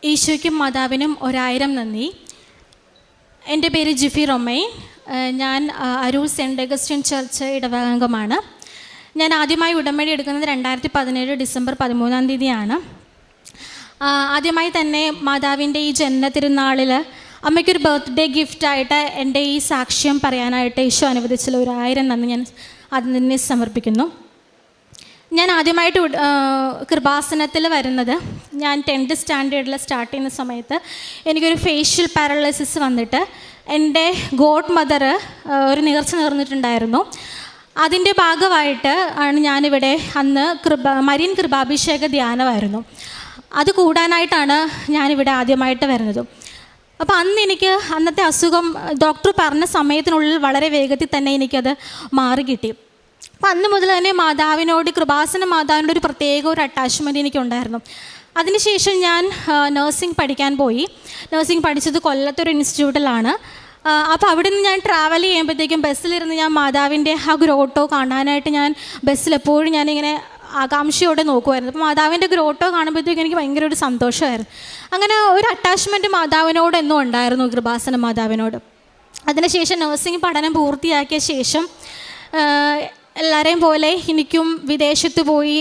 ഈശോയ്ക്കും മാതാവിനും 1000 നന്ദി. എൻ്റെ പേര് ജിഫി റൊമൈൻ. ഞാൻ അരൂർ സെൻറ്റ് അഗസ്റ്റിൻ ചർച്ച് ഇടവകാംഗമാണ്. ഞാൻ ആദ്യമായി ഉടമ്പടി എടുക്കുന്നത് 2017 ഡിസംബർ 13 ആദ്യമായി തന്നെ മാതാവിൻ്റെ ഈ ജന്മതിരുനാളിൽ അമ്മയ്ക്കൊരു ബർത്ത്ഡേ ഗിഫ്റ്റായിട്ട് എൻ്റെ ഈ സാക്ഷ്യം പറയാനായിട്ട് ഈശോ അനുവദിച്ചുള്ള 1000 നന്ദി ഞാൻ അതിനെ സമർപ്പിക്കുന്നു. ഞാൻ ആദ്യമായിട്ട് കൃപാസനത്തിൽ വരുന്നത് ഞാൻ 10th സ്റ്റാൻഡേർഡിൽ സ്റ്റാർട്ട് ചെയ്യുന്ന സമയത്ത് എനിക്കൊരു ഫേഷ്യൽ പാരലൈസിസ് വന്നിട്ട് എൻ്റെ ഗോഡ് മദർ ഒരു നേർച്ച നേർന്നിട്ടുണ്ടായിരുന്നു. അതിൻ്റെ ഭാഗമായിട്ട് ആണ് ഞാനിവിടെ അന്ന് മരിയൻ കൃപാഭിഷേക ധ്യാനമായിരുന്നു. അത് കൂടാനായിട്ടാണ് ഞാനിവിടെ ആദ്യമായിട്ട് വരുന്നത്. അപ്പോൾ അന്ന് എനിക്ക് അന്നത്തെ അസുഖം ഡോക്ടർ പറഞ്ഞ സമയത്തിനുള്ളിൽ വളരെ വേഗത്തിൽ തന്നെ എനിക്കത് മാറി കിട്ടി. അപ്പം അന്ന് മുതൽ തന്നെ മാതാവിനോട്, കൃപാസന മാതാവിനോട് ഒരു പ്രത്യേക ഒരു അറ്റാച്ച്മെൻറ്റ് എനിക്കുണ്ടായിരുന്നു. അതിനുശേഷം ഞാൻ നഴ്സിംഗ് പഠിക്കാൻ പോയി. നഴ്സിംഗ് പഠിച്ചത് കൊല്ലത്തൊരു ഇൻസ്റ്റിറ്റ്യൂട്ടിലാണ്. അപ്പോൾ അവിടെ നിന്ന് ഞാൻ ട്രാവൽ ചെയ്യുമ്പോഴത്തേക്കും ബസ്സിലിരുന്ന് ഞാൻ മാതാവിൻ്റെ ആ ഗ്രോട്ടോ കാണാനായിട്ട് ഞാൻ ബസ്സിലെപ്പോഴും ഞാനിങ്ങനെ ആകാംക്ഷയോടെ നോക്കുമായിരുന്നു. അപ്പോൾ മാതാവിൻ്റെ ഗ്രോട്ടോ കാണുമ്പോഴത്തേക്കും എനിക്ക് ഭയങ്കര ഒരു സന്തോഷമായിരുന്നു. അങ്ങനെ ഒരു അറ്റാച്ച്മെൻറ്റ് മാതാവിനോട് എന്നും ഉണ്ടായിരുന്നു, കൃപാസന മാതാവിനോട്. അതിനുശേഷം നഴ്സിംഗ് പഠനം പൂർത്തിയാക്കിയ ശേഷം എല്ലാവരെയും പോലെ എനിക്കും വിദേശത്ത് പോയി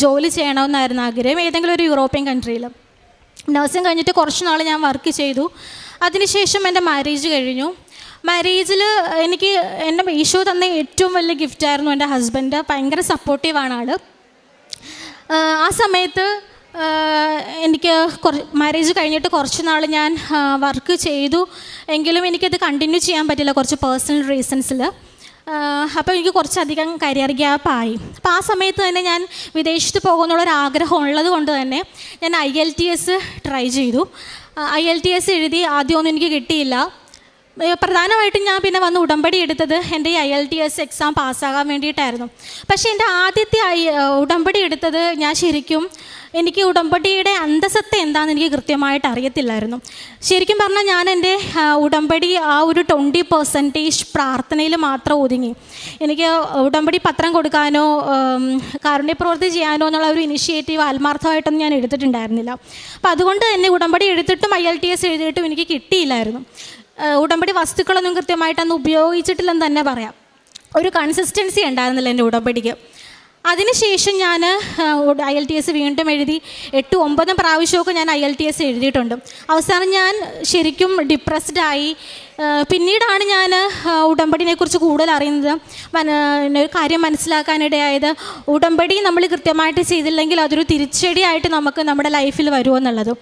ജോലി ചെയ്യണമെന്നായിരുന്നു ആഗ്രഹം, ഏതെങ്കിലും ഒരു യൂറോപ്യൻ കൺട്രിയിൽ. നഴ്സിംഗ് കഴിഞ്ഞിട്ട് കുറച്ച് നാൾ ഞാൻ വർക്ക് ചെയ്തു. അതിനുശേഷം എൻ്റെ മാരേജ് കഴിഞ്ഞു. മാരേജിൽ എനിക്ക് എൻ്റെ ഈശോ തന്ന ഏറ്റവും വലിയ ഗിഫ്റ്റായിരുന്നു എൻ്റെ ഹസ്ബൻഡ്. ഭയങ്കര സപ്പോർട്ടീവാണ് ആൾ. ആ സമയത്ത് എനിക്ക് മാരേജ് കഴിഞ്ഞിട്ട് കുറച്ച് നാൾ ഞാൻ വർക്ക് ചെയ്തു. എങ്കിലും എനിക്കത് കണ്ടിന്യൂ ചെയ്യാൻ പറ്റില്ല കുറച്ച് പേഴ്സണൽ റീസൺസിൽ. അപ്പോൾ എനിക്ക് കുറച്ചധികം കരിയർ ഗ്യാപ്പായി. അപ്പോൾ ആ സമയത്ത് തന്നെ ഞാൻ വിദേശത്ത് പോകുന്നുള്ളൊരാഗ്രഹം ഉള്ളത് കൊണ്ട് തന്നെ ഞാൻ IELTS ട്രൈ ചെയ്തു. IELTS എഴുതി. ആദ്യമൊന്നും എനിക്ക് കിട്ടിയില്ല. പ്രധാനമായിട്ടും ഞാൻ പിന്നെ വന്ന് ഉടമ്പടി എടുത്തത് എൻ്റെ ഈ IELTS എക്സാം പാസ്സാകാൻ വേണ്ടിയിട്ടായിരുന്നു. പക്ഷേ എൻ്റെ ആദ്യത്തെ ഉടമ്പടി എടുത്തത് ഞാൻ ശരിക്കും എനിക്ക് ഉടമ്പടിയുടെ അന്തസത്ത എന്താണെന്ന് എനിക്ക് കൃത്യമായിട്ട് അറിയത്തില്ലായിരുന്നു. ശരിക്കും പറഞ്ഞാൽ ഞാൻ എൻ്റെ ഉടമ്പടി ആ ഒരു 20% പ്രാർത്ഥനയിൽ മാത്രം ഒതുങ്ങി. എനിക്ക് ഉടമ്പടി പത്രം കൊടുക്കാനോ കാരുണ്യപ്രവൃത്തി ചെയ്യാനോ എന്നുള്ള ഒരു ഇനിഷ്യേറ്റീവ് ആത്മാർത്ഥമായിട്ടൊന്നും ഞാൻ എടുത്തിട്ടുണ്ടായിരുന്നില്ല. അപ്പോൾ അതുകൊണ്ട് തന്നെ ഉടമ്പടി എടുത്തിട്ടും IELTS എഴുതിയിട്ടും എനിക്ക് കിട്ടിയില്ലായിരുന്നു. ഉടമ്പടി വസ്തുക്കളൊന്നും കൃത്യമായിട്ടൊന്നും ഉപയോഗിച്ചിട്ടില്ലെന്ന് തന്നെ പറയാം. ഒരു കൺസിസ്റ്റൻസി ഉണ്ടായിരുന്നില്ല എൻ്റെ ഉടമ്പടിക്ക്. അതിനുശേഷം ഞാൻ IELTS വീണ്ടും എഴുതി. 8-9 പ്രാവശ്യമൊക്കെ ഞാൻ IELTS എഴുതിയിട്ടുണ്ട്. അവസാനം ഞാൻ ശരിക്കും ഡിപ്രസ്ഡായി. പിന്നീടാണ് ഞാൻ ഉടമ്പടിനെക്കുറിച്ച് കൂടുതൽ അറിയുന്നത്, ഒരു കാര്യം മനസ്സിലാക്കാനിടയായത്. ഉടമ്പടി നമ്മൾ കൃത്യമായിട്ട് ചെയ്തില്ലെങ്കിൽ അതൊരു തിരിച്ചടിയായിട്ട് നമുക്ക് നമ്മുടെ ലൈഫിൽ വരുമെന്നുള്ളത്.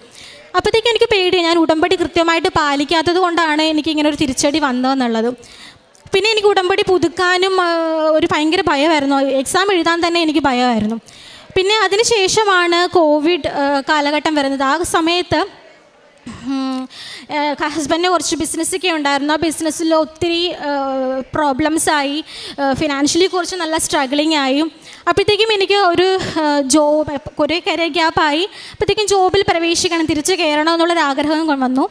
അപ്പോഴത്തേക്കും എനിക്ക് പേടി, ഞാൻ ഉടമ്പടി കൃത്യമായിട്ട് പാലിക്കാത്തത് കൊണ്ടാണ് എനിക്കിങ്ങനെ ഒരു തിരിച്ചടി വന്നതെന്നുള്ളത്. പിന്നെ എനിക്ക് ഉടമ്പടി പുതുക്കാനും ഒരു ഭയങ്കര ഭയമായിരുന്നു. എക്സാം എഴുതാൻ തന്നെ എനിക്ക് ഭയമായിരുന്നു. പിന്നെ അതിന് ശേഷമാണ് കോവിഡ് കാലഘട്ടം വരുന്നത്. ആ സമയത്ത് ഹസ്ബൻഡിന് കുറച്ച് ബിസിനസ്സൊക്കെ ഉണ്ടായിരുന്നു. ആ ബിസിനസ്സിൽ ഒത്തിരി പ്രോബ്ലംസായി. ഫിനാൻഷ്യലി കുറച്ച് നല്ല സ്ട്രഗ്ലിംഗ് ആയി. അപ്പോഴത്തേക്കും എനിക്ക് ഒരു കുറേ കരിയർ ഗ്യാപ്പായി. അപ്പോഴത്തേക്കും ജോബിൽ പ്രവേശിക്കണം, തിരിച്ച് കയറണം എന്നുള്ളൊരാഗ്രഹം വന്നു.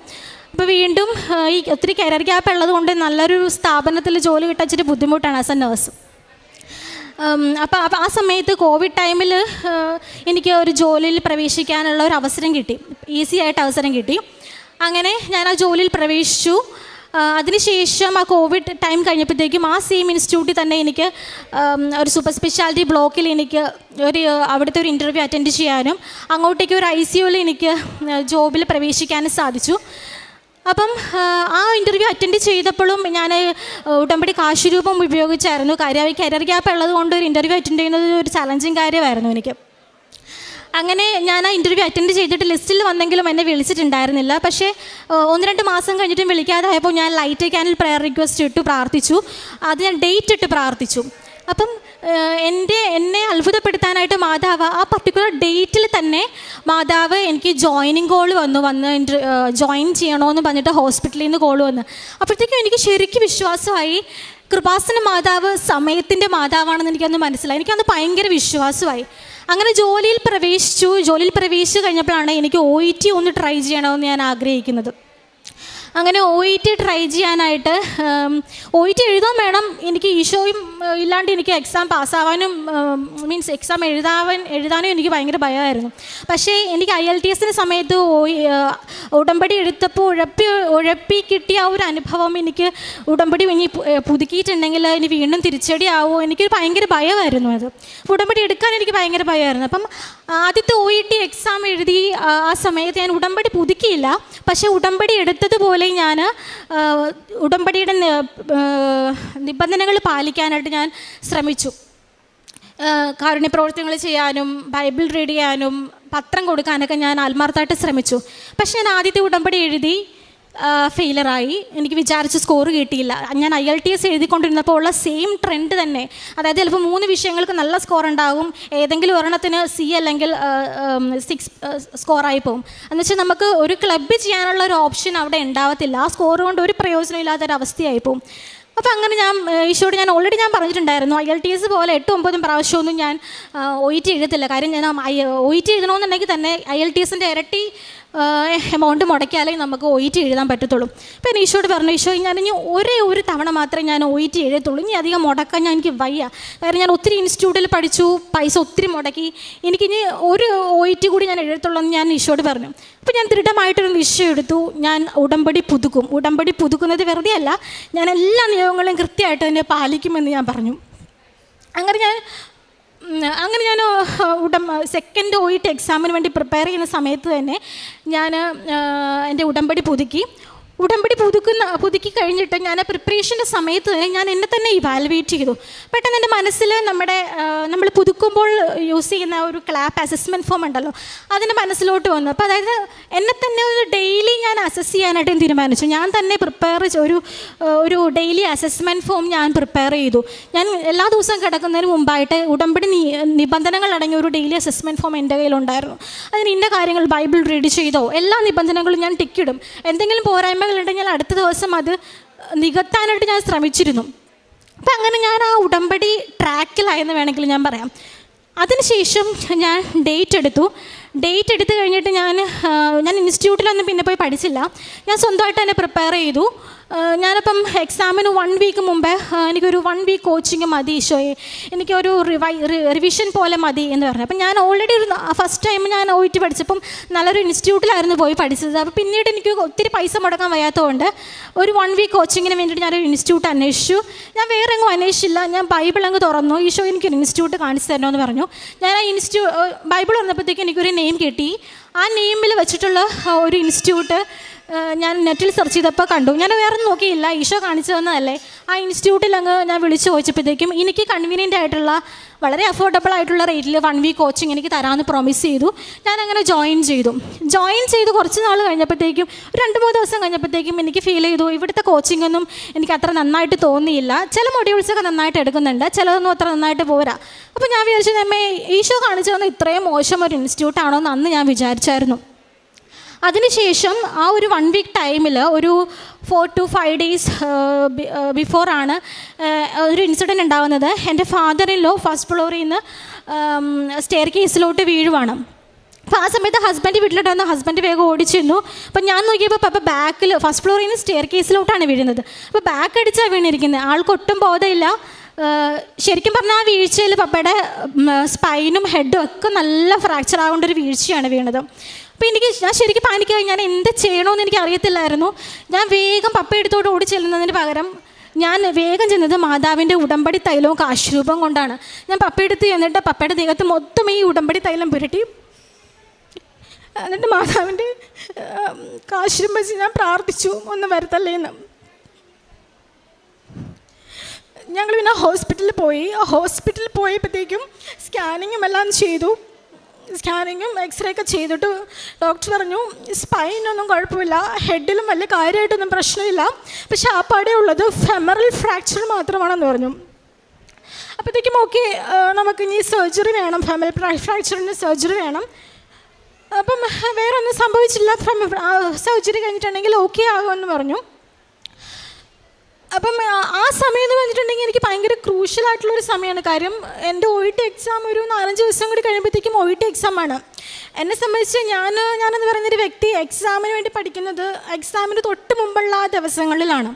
അപ്പോൾ വീണ്ടും ഈ ഒത്തിരി കരിയർ ഗ്യാപ്പ് ഉള്ളത് കൊണ്ട് നല്ലൊരു സ്ഥാപനത്തിൽ ജോലി കിട്ടാച്ചിട്ട് ബുദ്ധിമുട്ടാണ് ആസ് എ നേഴ്സ്. അപ്പോൾ ആ സമയത്ത് കോവിഡ് ടൈമിൽ എനിക്ക് ഒരു ജോലിയിൽ പ്രവേശിക്കാനുള്ള ഒരു അവസരം കിട്ടി, ഈസി ആയിട്ട് അവസരം കിട്ടി. അങ്ങനെ ഞാൻ ആ ജോലിയിൽ പ്രവേശിച്ചു. അതിനുശേഷം ആ കോവിഡ് ടൈം കഴിഞ്ഞപ്പോഴത്തേക്കും ആ സെയിം ഇൻസ്റ്റിറ്റ്യൂട്ടിൽ തന്നെ എനിക്ക് ഒരു സൂപ്പർ സ്പെഷ്യാലിറ്റി ബ്ലോക്കിൽ എനിക്ക് അവിടുത്തെ ഒരു ഇൻ്റർവ്യൂ അറ്റൻഡ് ചെയ്യാനും അങ്ങോട്ടേക്ക് ഒരു ICUവിൽ എനിക്ക് ജോബിൽ പ്രവേശിക്കാനും സാധിച്ചു. അപ്പം ആ ഇൻ്റർവ്യൂ അറ്റൻഡ് ചെയ്തപ്പോഴും ഞാൻ ഉടമ്പടി കാശുരൂപം ഉപയോഗിച്ചായിരുന്നു. കരിയർ ഗ്യാപ്പ് ഉള്ളത് കൊണ്ട് ഒരു ഇൻ്റർവ്യൂ അറ്റൻഡ് ചെയ്യുന്നത് ഒരു ചലഞ്ചിങ് കാര്യമായിരുന്നു എനിക്ക്. അങ്ങനെ ഞാൻ ആ ഇൻ്റർവ്യൂ അറ്റൻഡ് ചെയ്തിട്ട് ലിസ്റ്റിൽ വന്നെങ്കിലും എന്നെ വിളിച്ചിട്ടുണ്ടായിരുന്നില്ല. പക്ഷേ 1-2 മാസം കഴിഞ്ഞിട്ടും വിളിക്കാതായപ്പോൾ ഞാൻ ലൈറ്റ് ക്യാനിൽ പ്രെയർ റിക്വസ്റ്റ് ഇട്ട് പ്രാർത്ഥിച്ചു. അത് ഞാൻ ഡേറ്റ് ഇട്ട് പ്രാർത്ഥിച്ചു. അപ്പം എന്നെ അത്ഭുതപ്പെടുത്താനായിട്ട് മാതാവ് ആ പർട്ടിക്കുലർ ഡേറ്റിൽ തന്നെ മാതാവ് എനിക്ക് ജോയിനിങ് കോൾ വന്ന് ജോയിൻ ചെയ്യണമെന്ന് പറഞ്ഞിട്ട് ഹോസ്പിറ്റലിൽ നിന്ന് കോൾ വന്ന്. അപ്പോഴത്തേക്കും എനിക്ക് ശരിക്കും വിശ്വാസമായി, കൃപാസന മാതാവ് സമയത്തിൻ്റെ മാതാവാണെന്ന് എനിക്കന്ന് മനസ്സിലായി. എനിക്കന്ന് ഭയങ്കര വിശ്വാസമായി. അങ്ങനെ ജോലിയിൽ പ്രവേശിച്ചു കഴിഞ്ഞപ്പോഴാണ് എനിക്ക് OET ഒന്ന് ട്രൈ ചെയ്യണമെന്ന് ഞാൻ ആഗ്രഹിക്കുന്നത്. അങ്ങനെ OET ട്രൈ ചെയ്യാനായിട്ട് OET എഴുതാൻ വേണം. എനിക്ക് ഈശോയും ഇല്ലാണ്ട് എനിക്ക് എക്സാം പാസ്സാവാനും മീൻസ് എക്സാം എഴുതാനും എനിക്ക് ഭയങ്കര ഭയമായിരുന്നു. പക്ഷേ എനിക്ക് IELTS സമയത്ത് ഉടമ്പടി എടുത്തപ്പോൾ ഉഴപ്പി കിട്ടിയ ആ ഒരു അനുഭവം എനിക്ക് ഉടമ്പടി ഇനി പുതുക്കിയിട്ടുണ്ടെങ്കിൽ ഇനി വീണ്ടും തിരിച്ചടി ആവുമോ, എനിക്കൊരു ഭയങ്കര ഭയമായിരുന്നു. അത് ഉടമ്പടി എടുക്കാൻ എനിക്ക് ഭയങ്കര ഭയമായിരുന്നു. അപ്പം ആദ്യത്തെ OET എക്സാം എഴുതി ആ സമയത്ത് ഞാൻ ഉടമ്പടി പുതുക്കിയില്ല. പക്ഷേ ഉടമ്പടി എടുത്തതുപോലെ ഞാൻ ഉടമ്പടിയുടെ നിബന്ധനകൾ പാലിക്കാനായിട്ട് ഞാൻ ശ്രമിച്ചു. കാരുണ്യ പ്രവർത്തനങ്ങൾ ചെയ്യാനും ബൈബിൾ റീഡ് ചെയ്യാനും പത്രം കൊടുക്കാനൊക്കെ ഞാൻ ആത്മാർത്ഥമായിട്ട് ശ്രമിച്ചു. പക്ഷേ ഞാൻ ആദ്യത്തെ ഉടമ്പടി എഴുതി ഫെയിലറായി. എനിക്ക് വിചാരിച്ച സ്കോർ കിട്ടിയില്ല. ഞാൻ IELTS എഴുതിക്കൊണ്ടിരുന്നപ്പോൾ ഉള്ള സെയിം ട്രെൻഡ് തന്നെ, അതായത് ചിലപ്പോൾ 3 വിഷയങ്ങൾക്ക് നല്ല സ്കോർ ഉണ്ടാകും, ഏതെങ്കിലും ഒരെണ്ണത്തിന് C അല്ലെങ്കിൽ 6 സ്കോറായി പോകും. എന്നുവെച്ചാൽ നമുക്ക് ഒരു ക്ലബ്ബ് ചെയ്യാനുള്ള ഒരു ഓപ്ഷൻ അവിടെ ഉണ്ടാവത്തില്ല. ആ സ്കോർ കൊണ്ട് ഒരു പ്രയോജനം ഇല്ലാത്തൊരവസ്ഥയായി പോകും. അപ്പോൾ അങ്ങനെ ഈശോയോട് ഞാൻ ഓൾറെഡി പറഞ്ഞിട്ടുണ്ടായിരുന്നു, IELTS പോലെ 8-9 പ്രാവശ്യമൊന്നും ഞാൻ OET എഴുതത്തില്ല. കാര്യം ഞാൻ OET എഴുതണമെന്നുണ്ടെങ്കിൽ തന്നെ IELTSൻ്റെ ഇരട്ടി എമൗണ്ട് മുടക്കിയാലേ നമുക്ക് OET എഴുതാൻ പറ്റത്തുള്ളൂ. അപ്പോൾ ഞാൻ ഈശോയോട് പറഞ്ഞു, ഈശോ ഞാനിനി ഒരേ ഒരു തവണ മാത്രമേ ഞാൻ OET എഴുതത്തുള്ളൂ, ഇനി അധികം മുടക്കാൻ എനിക്ക് വയ്യ. കാരണം ഞാൻ ഒത്തിരി ഇൻസ്റ്റിറ്റ്യൂട്ടിൽ പഠിച്ചു, പൈസ ഒത്തിരി മുടക്കി, എനിക്കിനി ഒരു OET കൂടി ഞാൻ എഴുതത്തുള്ളൂ എന്ന് ഞാൻ ഈശോയോട് പറഞ്ഞു. അപ്പോൾ ഞാൻ ദൃഢമായിട്ടൊരു നിശ്ചയം എടുത്തു, ഞാൻ ഉടമ്പടി പുതുക്കും. ഉടമ്പടി പുതുക്കുന്നത് വെറുതെ അല്ല, ഞാൻ എല്ലാ നിയമങ്ങളും കൃത്യമായിട്ട് തന്നെ പാലിക്കുമെന്ന് ഞാൻ പറഞ്ഞു. അങ്ങനെ ഞാൻ സെക്കൻഡ് OET എക്സാമിന് വേണ്ടി പ്രിപ്പയർ ചെയ്യുന്ന സമയത്ത് തന്നെ ഞാൻ എൻ്റെ ഉടമ്പടി പുതുക്കി കഴിഞ്ഞിട്ട് ഞാൻ പ്രിപ്പറേഷൻ്റെ സമയത്ത് തന്നെ ഞാൻ എന്നെ തന്നെ ഇവാലുവേറ്റ് ചെയ്തു. പെട്ടെന്ന് എൻ്റെ മനസ്സിൽ നമ്മൾ പുതുക്കുമ്പോൾ യൂസ് ചെയ്യുന്ന ഒരു ക്ലാപ്പ് അസസ്മെൻറ്റ് ഫോം ഉണ്ടല്ലോ, അതിൻ്റെ മനസ്സിലോട്ട് വന്നു. അപ്പോൾ അതായത് എന്നെ തന്നെ ഒരു ഡെയിലി ഞാൻ അസസ് ചെയ്യാനായിട്ട് തീരുമാനിച്ചു. ഞാൻ തന്നെ ഒരു ഡെയിലി അസസ്മെൻറ്റ് ഫോം ഞാൻ പ്രിപ്പയർ ചെയ്തു. ഞാൻ എല്ലാ ദിവസവും കിടക്കുന്നതിന് മുമ്പായിട്ട് ഉടമ്പടി നിബന്ധനകൾ അടങ്ങിയ ഒരു ഡെയിലി അസസ്മെൻറ്റ് ഫോം എൻ്റെ കയ്യിലുണ്ടായിരുന്നു. അതിന് ഇന്ന കാര്യങ്ങൾ ബൈബിൾ റീഡ് ചെയ്തോ എല്ലാ നിബന്ധനകളും ഞാൻ ടിക്കിടും. എന്തെങ്കിലും പോരായ്മ ഉണ്ടെങ്കിൽ അടുത്ത ദിവസം അത് നികത്താനായിട്ട് ഞാൻ ശ്രമിച്ചിരുന്നു. അപ്പം അങ്ങനെ ഞാൻ ആ ഉടമ്പടി ട്രാക്കിലായെന്ന് വേണമെങ്കിൽ ഞാൻ പറയാം. അതിനുശേഷം ഞാൻ ഡേറ്റ് എടുത്ത് കഴിഞ്ഞിട്ട് ഞാൻ ഇൻസ്റ്റിറ്റ്യൂട്ടിലൊന്നും പിന്നെ പോയി പഠിച്ചില്ല. ഞാൻ സ്വന്തമായിട്ട് തന്നെ പ്രിപ്പയർ ചെയ്തു. ഞാനപ്പം എക്സാമിന് 1 വീക്ക് മുമ്പേ എനിക്കൊരു 1 വീക്ക് കോച്ചിങ് മതി ഈശോയെ, എനിക്കൊരു റിവിഷൻ പോലെ മതി എന്ന് പറഞ്ഞു. അപ്പം ഞാൻ ഓൾറെഡി ഫസ്റ്റ് ടൈം ഞാൻ OET പഠിച്ചപ്പം നല്ലൊരു ഇൻസ്റ്റിറ്റ്യൂട്ടിലായിരുന്നു പോയി പഠിച്ചത്. അപ്പോൾ പിന്നീട് എനിക്ക് ഒത്തിരി പൈസ മുടക്കാൻ വയ്യാത്തതുകൊണ്ട് ഒരു 1 വീക്ക് കോച്ചിങ്ങിന് വേണ്ടിയിട്ട് ഞാനൊരു ഇൻസ്റ്റിറ്റ്യൂട്ട് അന്വേഷിച്ചു. ഞാൻ വേറെ എങ്ങും അന്വേഷിച്ചില്ല, ഞാൻ ബൈബിൾ അങ്ങ് തുറന്നു, ഈശോ എനിക്കൊരു ഇൻസ്റ്റിറ്റ്യൂട്ട് കാണിച്ചു തരണമെന്ന് പറഞ്ഞു. ഞാൻ ആ ബൈബിൾ തുറന്നപ്പോഴത്തേക്ക് എനിക്കൊരു നെയിം കിട്ടി. ആ നെയിമിൽ വെച്ചിട്ടുള്ള ഒരു ഇൻസ്റ്റിറ്റ്യൂട്ട് ഞാൻ നെറ്റിൽ സെർച്ച് ചെയ്തപ്പോൾ കണ്ടു. ഞാൻ വേറെ നോക്കിയില്ല, ഈശോ കാണിച്ചു തന്നതല്ലേ. ആ ഇൻസ്റ്റിറ്റ്യൂട്ടിൽ ഞാൻ വിളിച്ച് ചോദിച്ചപ്പോഴത്തേക്കും എനിക്ക് കൺവീനിയൻ്റ് ആയിട്ടുള്ള വളരെ അഫോർഡബിൾ ആയിട്ടുള്ള റേറ്റിൽ 1 വീക്ക് കോച്ചിങ് എനിക്ക് തരാമെന്ന് പ്രോമിസ് ചെയ്തു. ഞാൻ അങ്ങനെ ജോയിൻ ചെയ്തു കുറച്ച് നാൾ കഴിഞ്ഞപ്പോഴത്തേക്കും 2-3 ദിവസം കഴിഞ്ഞപ്പോഴത്തേക്കും എനിക്ക് ഫീൽ ചെയ്തു ഇവിടുത്തെ കോച്ചിങ്ങൊന്നും എനിക്ക് അത്ര നന്നായിട്ട് തോന്നിയില്ല. ചില മൊഡ്യൂൾസൊക്കെ നന്നായിട്ട് എടുക്കുന്നുണ്ട്, ചിലതൊന്നും അത്ര നന്നായിട്ട് പോരാ. അപ്പോൾ ഞാൻ വിചാരിച്ചു, നമ്മെ ഈശോ കാണിച്ചു തന്ന ഇത്രയും മോശം ഒരു ഇൻസ്റ്റിറ്റ്യൂട്ടാണോ എന്ന് അന്ന് ഞാൻ വിചാരിച്ചായിരുന്നു. അതിനുശേഷം ആ ഒരു 1 വീക്ക് ടൈമിൽ ഒരു 4 to 5 days ബിഫോറാണ് ഒരു ഇൻസിഡൻറ്റ് ഉണ്ടാകുന്നത്. എൻ്റെ ഫാദർ-ഇൻ-ലോ ഫസ്റ്റ് ഫ്ലോറിൽ നിന്ന് സ്റ്റെയർ കേസിലോട്ട് വീഴുവാണ്. അപ്പോൾ ആ സമയത്ത് ഹസ്ബൻഡ് വീട്ടിലോട്ട് വന്ന് ഹസ്ബൻഡ് വേഗം ഓടിച്ചിരുന്നു. അപ്പോൾ ഞാൻ നോക്കിയപ്പോൾ പപ്പ ബാക്കിൽ ഫസ്റ്റ് ഫ്ലോറിൽ നിന്ന് സ്റ്റെയർ കേസിലോട്ടാണ് വീഴുന്നത്. അപ്പോൾ ബാക്ക് അടിച്ചാണ് വീണിരിക്കുന്നത്. ആൾക്കൊട്ടും ബോധമില്ല. ശരിക്കും പറഞ്ഞാൽ ആ വീഴ്ചയിൽ പപ്പയുടെ സ്പൈനും ഹെഡും ഒക്കെ നല്ല ഫ്രാക്ചർ ആകേണ്ട ഒരു വീഴ്ചയാണ് വീണത്. അപ്പോൾ ഞാൻ ശരിക്കും പാനിക്കായി. ഞാൻ എന്ത് ചെയ്യണമെന്ന് എനിക്ക് അറിയത്തില്ലായിരുന്നു. ഞാൻ വേഗം പപ്പ എടുത്തോട്ട് ഓടി ചെല്ലുന്നതിന് പകരം ഞാൻ വേഗം ചെന്നത് മാതാവിൻ്റെ ഉടമ്പടി തൈലവും കാശുരൂപം കൊണ്ടാണ്. ഞാൻ പപ്പയെടുത്ത് ചെന്നിട്ട് പപ്പയുടെ ദേഹത്ത് മൊത്തം ഈ ഉടമ്പടി തൈലം പുരട്ടി, എന്നിട്ട് മാതാവിൻ്റെ കാശുരൂപം വെച്ച് ഞാൻ പ്രാർത്ഥിച്ചു, ഒന്ന് വരുത്തല്ലേന്ന്. ഞങ്ങൾ പിന്നെ ഹോസ്പിറ്റലിൽ പോയപ്പോഴത്തേക്കും സ്കാനിങ്ങും എല്ലാം ചെയ്തു. സ്കാനിങ്ങും എക്സ്റേ ഒക്കെ ചെയ്തിട്ട് ഡോക്ടർ പറഞ്ഞു സ്പൈനൊന്നും കുഴപ്പമില്ല, ഹെഡിലും വലിയ കാര്യമായിട്ടൊന്നും പ്രശ്നമില്ല, പക്ഷെ ആ പാടെ ഉള്ളത് ഫെമറൽ ഫ്രാക്ചർ മാത്രമാണെന്ന് പറഞ്ഞു. അപ്പോഴത്തേക്കും ഓക്കെ, നമുക്കിനി സർജറി വേണം, ഫെമറൽ ഫ്രാക്ചറിന് സർജറി വേണം. അപ്പം വേറെ ഒന്നും സംഭവിച്ചില്ല, സർജറി കഴിഞ്ഞിട്ടുണ്ടെങ്കിൽ ഓക്കെ ആകുമെന്ന് പറഞ്ഞു. അപ്പം ആ സമയം എന്ന് പറഞ്ഞിട്ടുണ്ടെങ്കിൽ എനിക്ക് ഭയങ്കര ക്രൂഷ്യലായിട്ടുള്ളൊരു സമയമാണ്. കാര്യം എൻ്റെ OET എക്സാം ഒരു 4-5 ദിവസം കൂടി കഴിയുമ്പോഴത്തേക്കും OET എക്സാമാണ്. എന്നെ സംബന്ധിച്ച് ഞാനെന്ന് പറയുന്നൊരു വ്യക്തി എക്സാമിന് വേണ്ടി പഠിക്കുന്നത് എക്സാമിന് തൊട്ട് മുമ്പുള്ള ആ ദിവസങ്ങളിലാണ്.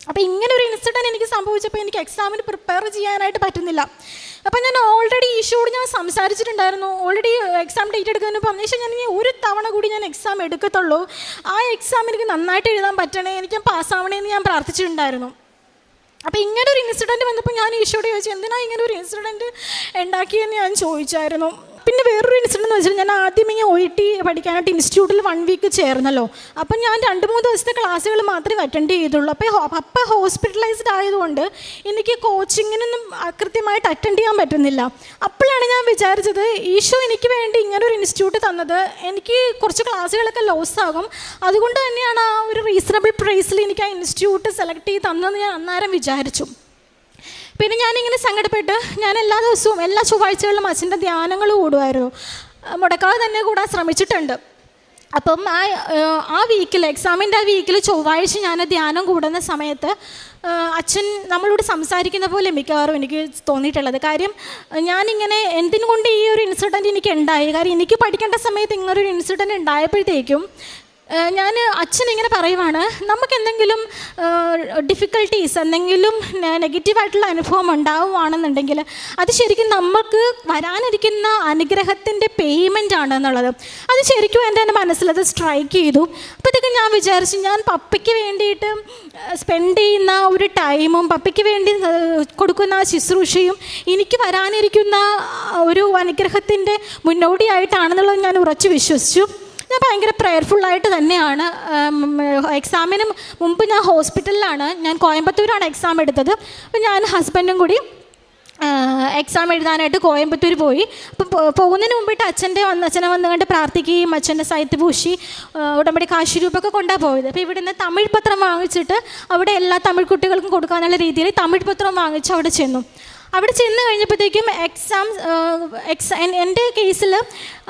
അപ്പോൾ ഇങ്ങനെ ഒരു ഇൻസിഡൻറ്റ് എനിക്ക് സംഭവിച്ചപ്പോൾ എനിക്ക് എക്സാമിന് പ്രിപ്പയർ ചെയ്യാനായിട്ട് പറ്റുന്നില്ല. അപ്പോൾ ഞാൻ ഓൾറെഡി ഈശോയോട് ഞാൻ സംസാരിച്ചിട്ടുണ്ടായിരുന്നു. ഓൾറെഡി എക്സാം ഡേറ്റ് എടുക്കുന്നതിന് പറഞ്ഞ ശേഷം ഞാൻ ഒരു തവണ കൂടി ഞാൻ എക്സാം എടുക്കത്തുള്ളൂ, ആ എക്സാം എനിക്ക് നന്നായിട്ട് എഴുതാൻ പറ്റണേ, എനിക്ക് പാസ്സാവണേ എന്ന് ഞാൻ പ്രാർത്ഥിച്ചിട്ടുണ്ടായിരുന്നു. അപ്പോൾ ഇങ്ങനെ ഒരു ഇൻസിഡൻറ്റ് വന്നപ്പോൾ ഞാൻ ഈശോയോട് ചോദിച്ചു, എന്തിനാ ഇങ്ങനെ ഒരു ഇൻസിഡൻറ്റ് ഉണ്ടാക്കിയെന്ന് ഞാൻ ചോദിച്ചായിരുന്നു. പിന്നെ വേറൊരു ഇൻസിഡൻറ്റ് എന്ന് വെച്ചാൽ ഞാൻ ആദ്യം ഈ OET പഠിക്കാനായിട്ട് ഇൻസ്റ്റിറ്റ്യൂട്ടിൽ 1 വീക്ക് ചേർന്നല്ലോ. അപ്പം ഞാൻ 2-3 ദിവസത്തെ ക്ലാസ്സുകൾ മാത്രമേ അറ്റൻഡ് ചെയ്തുള്ളൂ. അപ്പോൾ ഹോസ്പിറ്റലൈസ്ഡ് ആയതുകൊണ്ട് എനിക്ക് കോച്ചിങ്ങിനൊന്നും കൃത്യമായിട്ട് അറ്റൻഡ് ചെയ്യാൻ പറ്റുന്നില്ല. അപ്പോഴാണ് ഞാൻ വിചാരിച്ചത് ഈശോ എനിക്ക് വേണ്ടി ഇങ്ങനൊരു ഇൻസ്റ്റിറ്റ്യൂട്ട് തന്നത്, എനിക്ക് കുറച്ച് ക്ലാസ്സുകളൊക്കെ ലോസ് ആകും, അതുകൊണ്ട് തന്നെയാണ് ആ ഒരു റീസണബിൾ പ്രൈസിൽ എനിക്ക് ആ ഇൻസ്റ്റിറ്റ്യൂട്ട് സെലക്ട് ചെയ്ത് തന്നതെന്ന് ഞാൻ അന്നേരം വിചാരിച്ചു. പിന്നെ ഞാനിങ്ങനെ സങ്കടപ്പെട്ട് ഞാൻ എല്ലാ ദിവസവും എല്ലാ ചൊവ്വാഴ്ചകളിലും അച്ഛൻ്റെ ധ്യാനങ്ങൾ കൂടുമായിരുന്നു, മുടക്കാതെ തന്നെ കൂടാൻ ശ്രമിച്ചിട്ടുണ്ട്. അപ്പം ആ വീക്കിൽ എക്സാമിൻ്റെ ആ വീക്കിൽ ചൊവ്വാഴ്ച ഞാൻ ധ്യാനം കൂടുന്ന സമയത്ത് അച്ഛൻ നമ്മളോട് സംസാരിക്കുന്ന പോലെ മിക്കവാറും എനിക്ക് തോന്നിയിട്ടുള്ളത്. കാര്യം ഞാനിങ്ങനെ എന്തിനും കൊണ്ട് ഈ ഒരു ഇൻസിഡൻറ്റ് എനിക്ക് ഉണ്ടായി. കാര്യം എനിക്ക് പഠിക്കേണ്ട സമയത്ത് ഇങ്ങനൊരു ഇൻസിഡൻറ്റ് ഉണ്ടായപ്പോഴത്തേക്കും അച്ഛൻ ഇങ്ങനെ പറയുവാണ്, നമുക്ക് എന്തെങ്കിലും ഡിഫിക്കൽട്ടീസ് എന്തെങ്കിലും നെഗറ്റീവായിട്ടുള്ള അനുഭവം ഉണ്ടാവുകയാണെന്നുണ്ടെങ്കിൽ അത് ശരിക്കും നമുക്ക് വരാനിരിക്കുന്ന അനുഗ്രഹത്തിൻ്റെ പേയ്മെൻ്റ് ആണെന്നുള്ളത്. അത് ശരിക്കും എൻ്റെ മനസ്സിലത് സ്ട്രൈക്ക് ചെയ്തു. അപ്പോഴത്തേക്ക് ഞാൻ വിചാരിച്ചു, ഞാൻ പപ്പയ്ക്ക് വേണ്ടിയിട്ട് സ്പെൻഡ് ചെയ്യുന്ന ഒരു ടൈമും പപ്പയ്ക്ക് വേണ്ടി കൊടുക്കുന്ന ആ ശുശ്രൂഷയും എനിക്ക് വരാനിരിക്കുന്ന ഒരു അനുഗ്രഹത്തിൻ്റെ മുന്നോടിയായിട്ടാണെന്നുള്ളത് ഞാൻ ഉറച്ചു വിശ്വസിച്ചു. ഞാൻ ഭയങ്കര പ്രയർഫുള്ളായിട്ട് തന്നെയാണ് എക്സാമിന് മുമ്പ് ഞാൻ ഹോസ്പിറ്റലിലാണ്, ഞാൻ കോയമ്പത്തൂരാണ് എക്സാം എടുത്തത്. അപ്പോൾ ഞാൻ ഹസ്ബൻഡും കൂടി എക്സാം എഴുതാനായിട്ട് കോയമ്പത്തൂർ പോയി. അപ്പോൾ പോകുന്നതിന് മുമ്പിട്ട് അച്ഛനെ വന്ന് കണ്ട് പ്രാർത്ഥിക്കുകയും അച്ഛൻ്റെ സൈത്ത് പൂശി ഉടമ്പടി കാശുരൂപൊക്കെ കൊണ്ടാണ് പോയത്. അപ്പോൾ ഇവിടുന്ന് തമിഴ് പത്രം വാങ്ങിച്ചിട്ട് അവിടെ എല്ലാ തമിഴ് കുട്ടികൾക്കും കൊടുക്കാനുള്ള രീതിയിൽ തമിഴ് പത്രം വാങ്ങിച്ച് അവിടെ ചെന്നു. അവിടെ ചെന്ന് കഴിഞ്ഞപ്പോഴത്തേക്കും എൻ്റെ കേസിൽ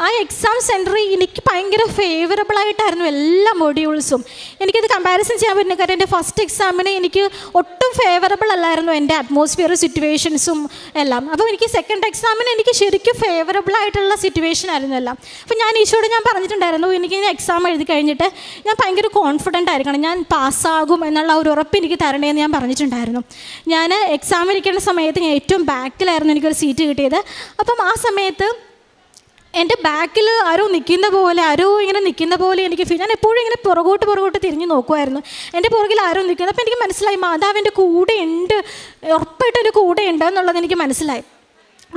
ആ എക്സാം സെൻറ്റർ എനിക്ക് ഭയങ്കര ഫേവറബിളായിട്ടായിരുന്നു എല്ലാ മൊഡ്യൂൾസും. എനിക്കത് കമ്പാരിസൺ ചെയ്യാൻ പറ്റുന്ന കാര്യം എൻ്റെ ഫസ്റ്റ് എക്സാമിന് എനിക്ക് ഒട്ടും ഫേവറബിൾ അല്ലായിരുന്നു എൻ്റെ അറ്റ്മോസ്ഫിയർ സിറ്റുവേഷൻസും എല്ലാം. അപ്പോൾ എനിക്ക് സെക്കൻഡ് എക്സാമിന് എനിക്ക് ശരിക്കും ഫേവറബിളായിട്ടുള്ള സിറ്റുവേഷൻ ആയിരുന്നു എല്ലാം. അപ്പോൾ ഞാൻ ഈശോയോട് ഞാൻ പറഞ്ഞിട്ടുണ്ടായിരുന്നു, എനിക്ക് എക്സാം എഴുതി കഴിഞ്ഞിട്ട് ഞാൻ ഭയങ്കര കോൺഫിഡൻ്റ് ആയിരിക്കണം, ഞാൻ പാസ്സാകും എന്നുള്ള ഒരു ഉറപ്പ് എനിക്ക് തരണേന്ന് ഞാൻ പറഞ്ഞിട്ടുണ്ടായിരുന്നു. ഞാൻ എക്സാം ഇരിക്കുന്ന സമയത്ത് ഞാൻ ഏറ്റവും ബാക്കിലായിരുന്നു എനിക്കൊരു സീറ്റ് കിട്ടിയത്. അപ്പം ആ സമയത്ത് എൻ്റെ ബാക്കിൽ ആരോ നിൽക്കുന്ന പോലെ എനിക്ക് ഫീൽ. ഞാൻ എപ്പോഴും ഇങ്ങനെ പുറകോട്ട് തിരിഞ്ഞ് നോക്കുമായിരുന്നു, എൻ്റെ പുറകിൽ ആരോ നിൽക്കുന്നത്. അപ്പോൾ എനിക്ക് മനസ്സിലായി മാതാവിൻ്റെ കൂടെ ഉണ്ട്, ഉറപ്പായിട്ട് എൻ്റെ കൂടെ ഉണ്ട് എന്നുള്ളത് എനിക്ക് മനസ്സിലായി.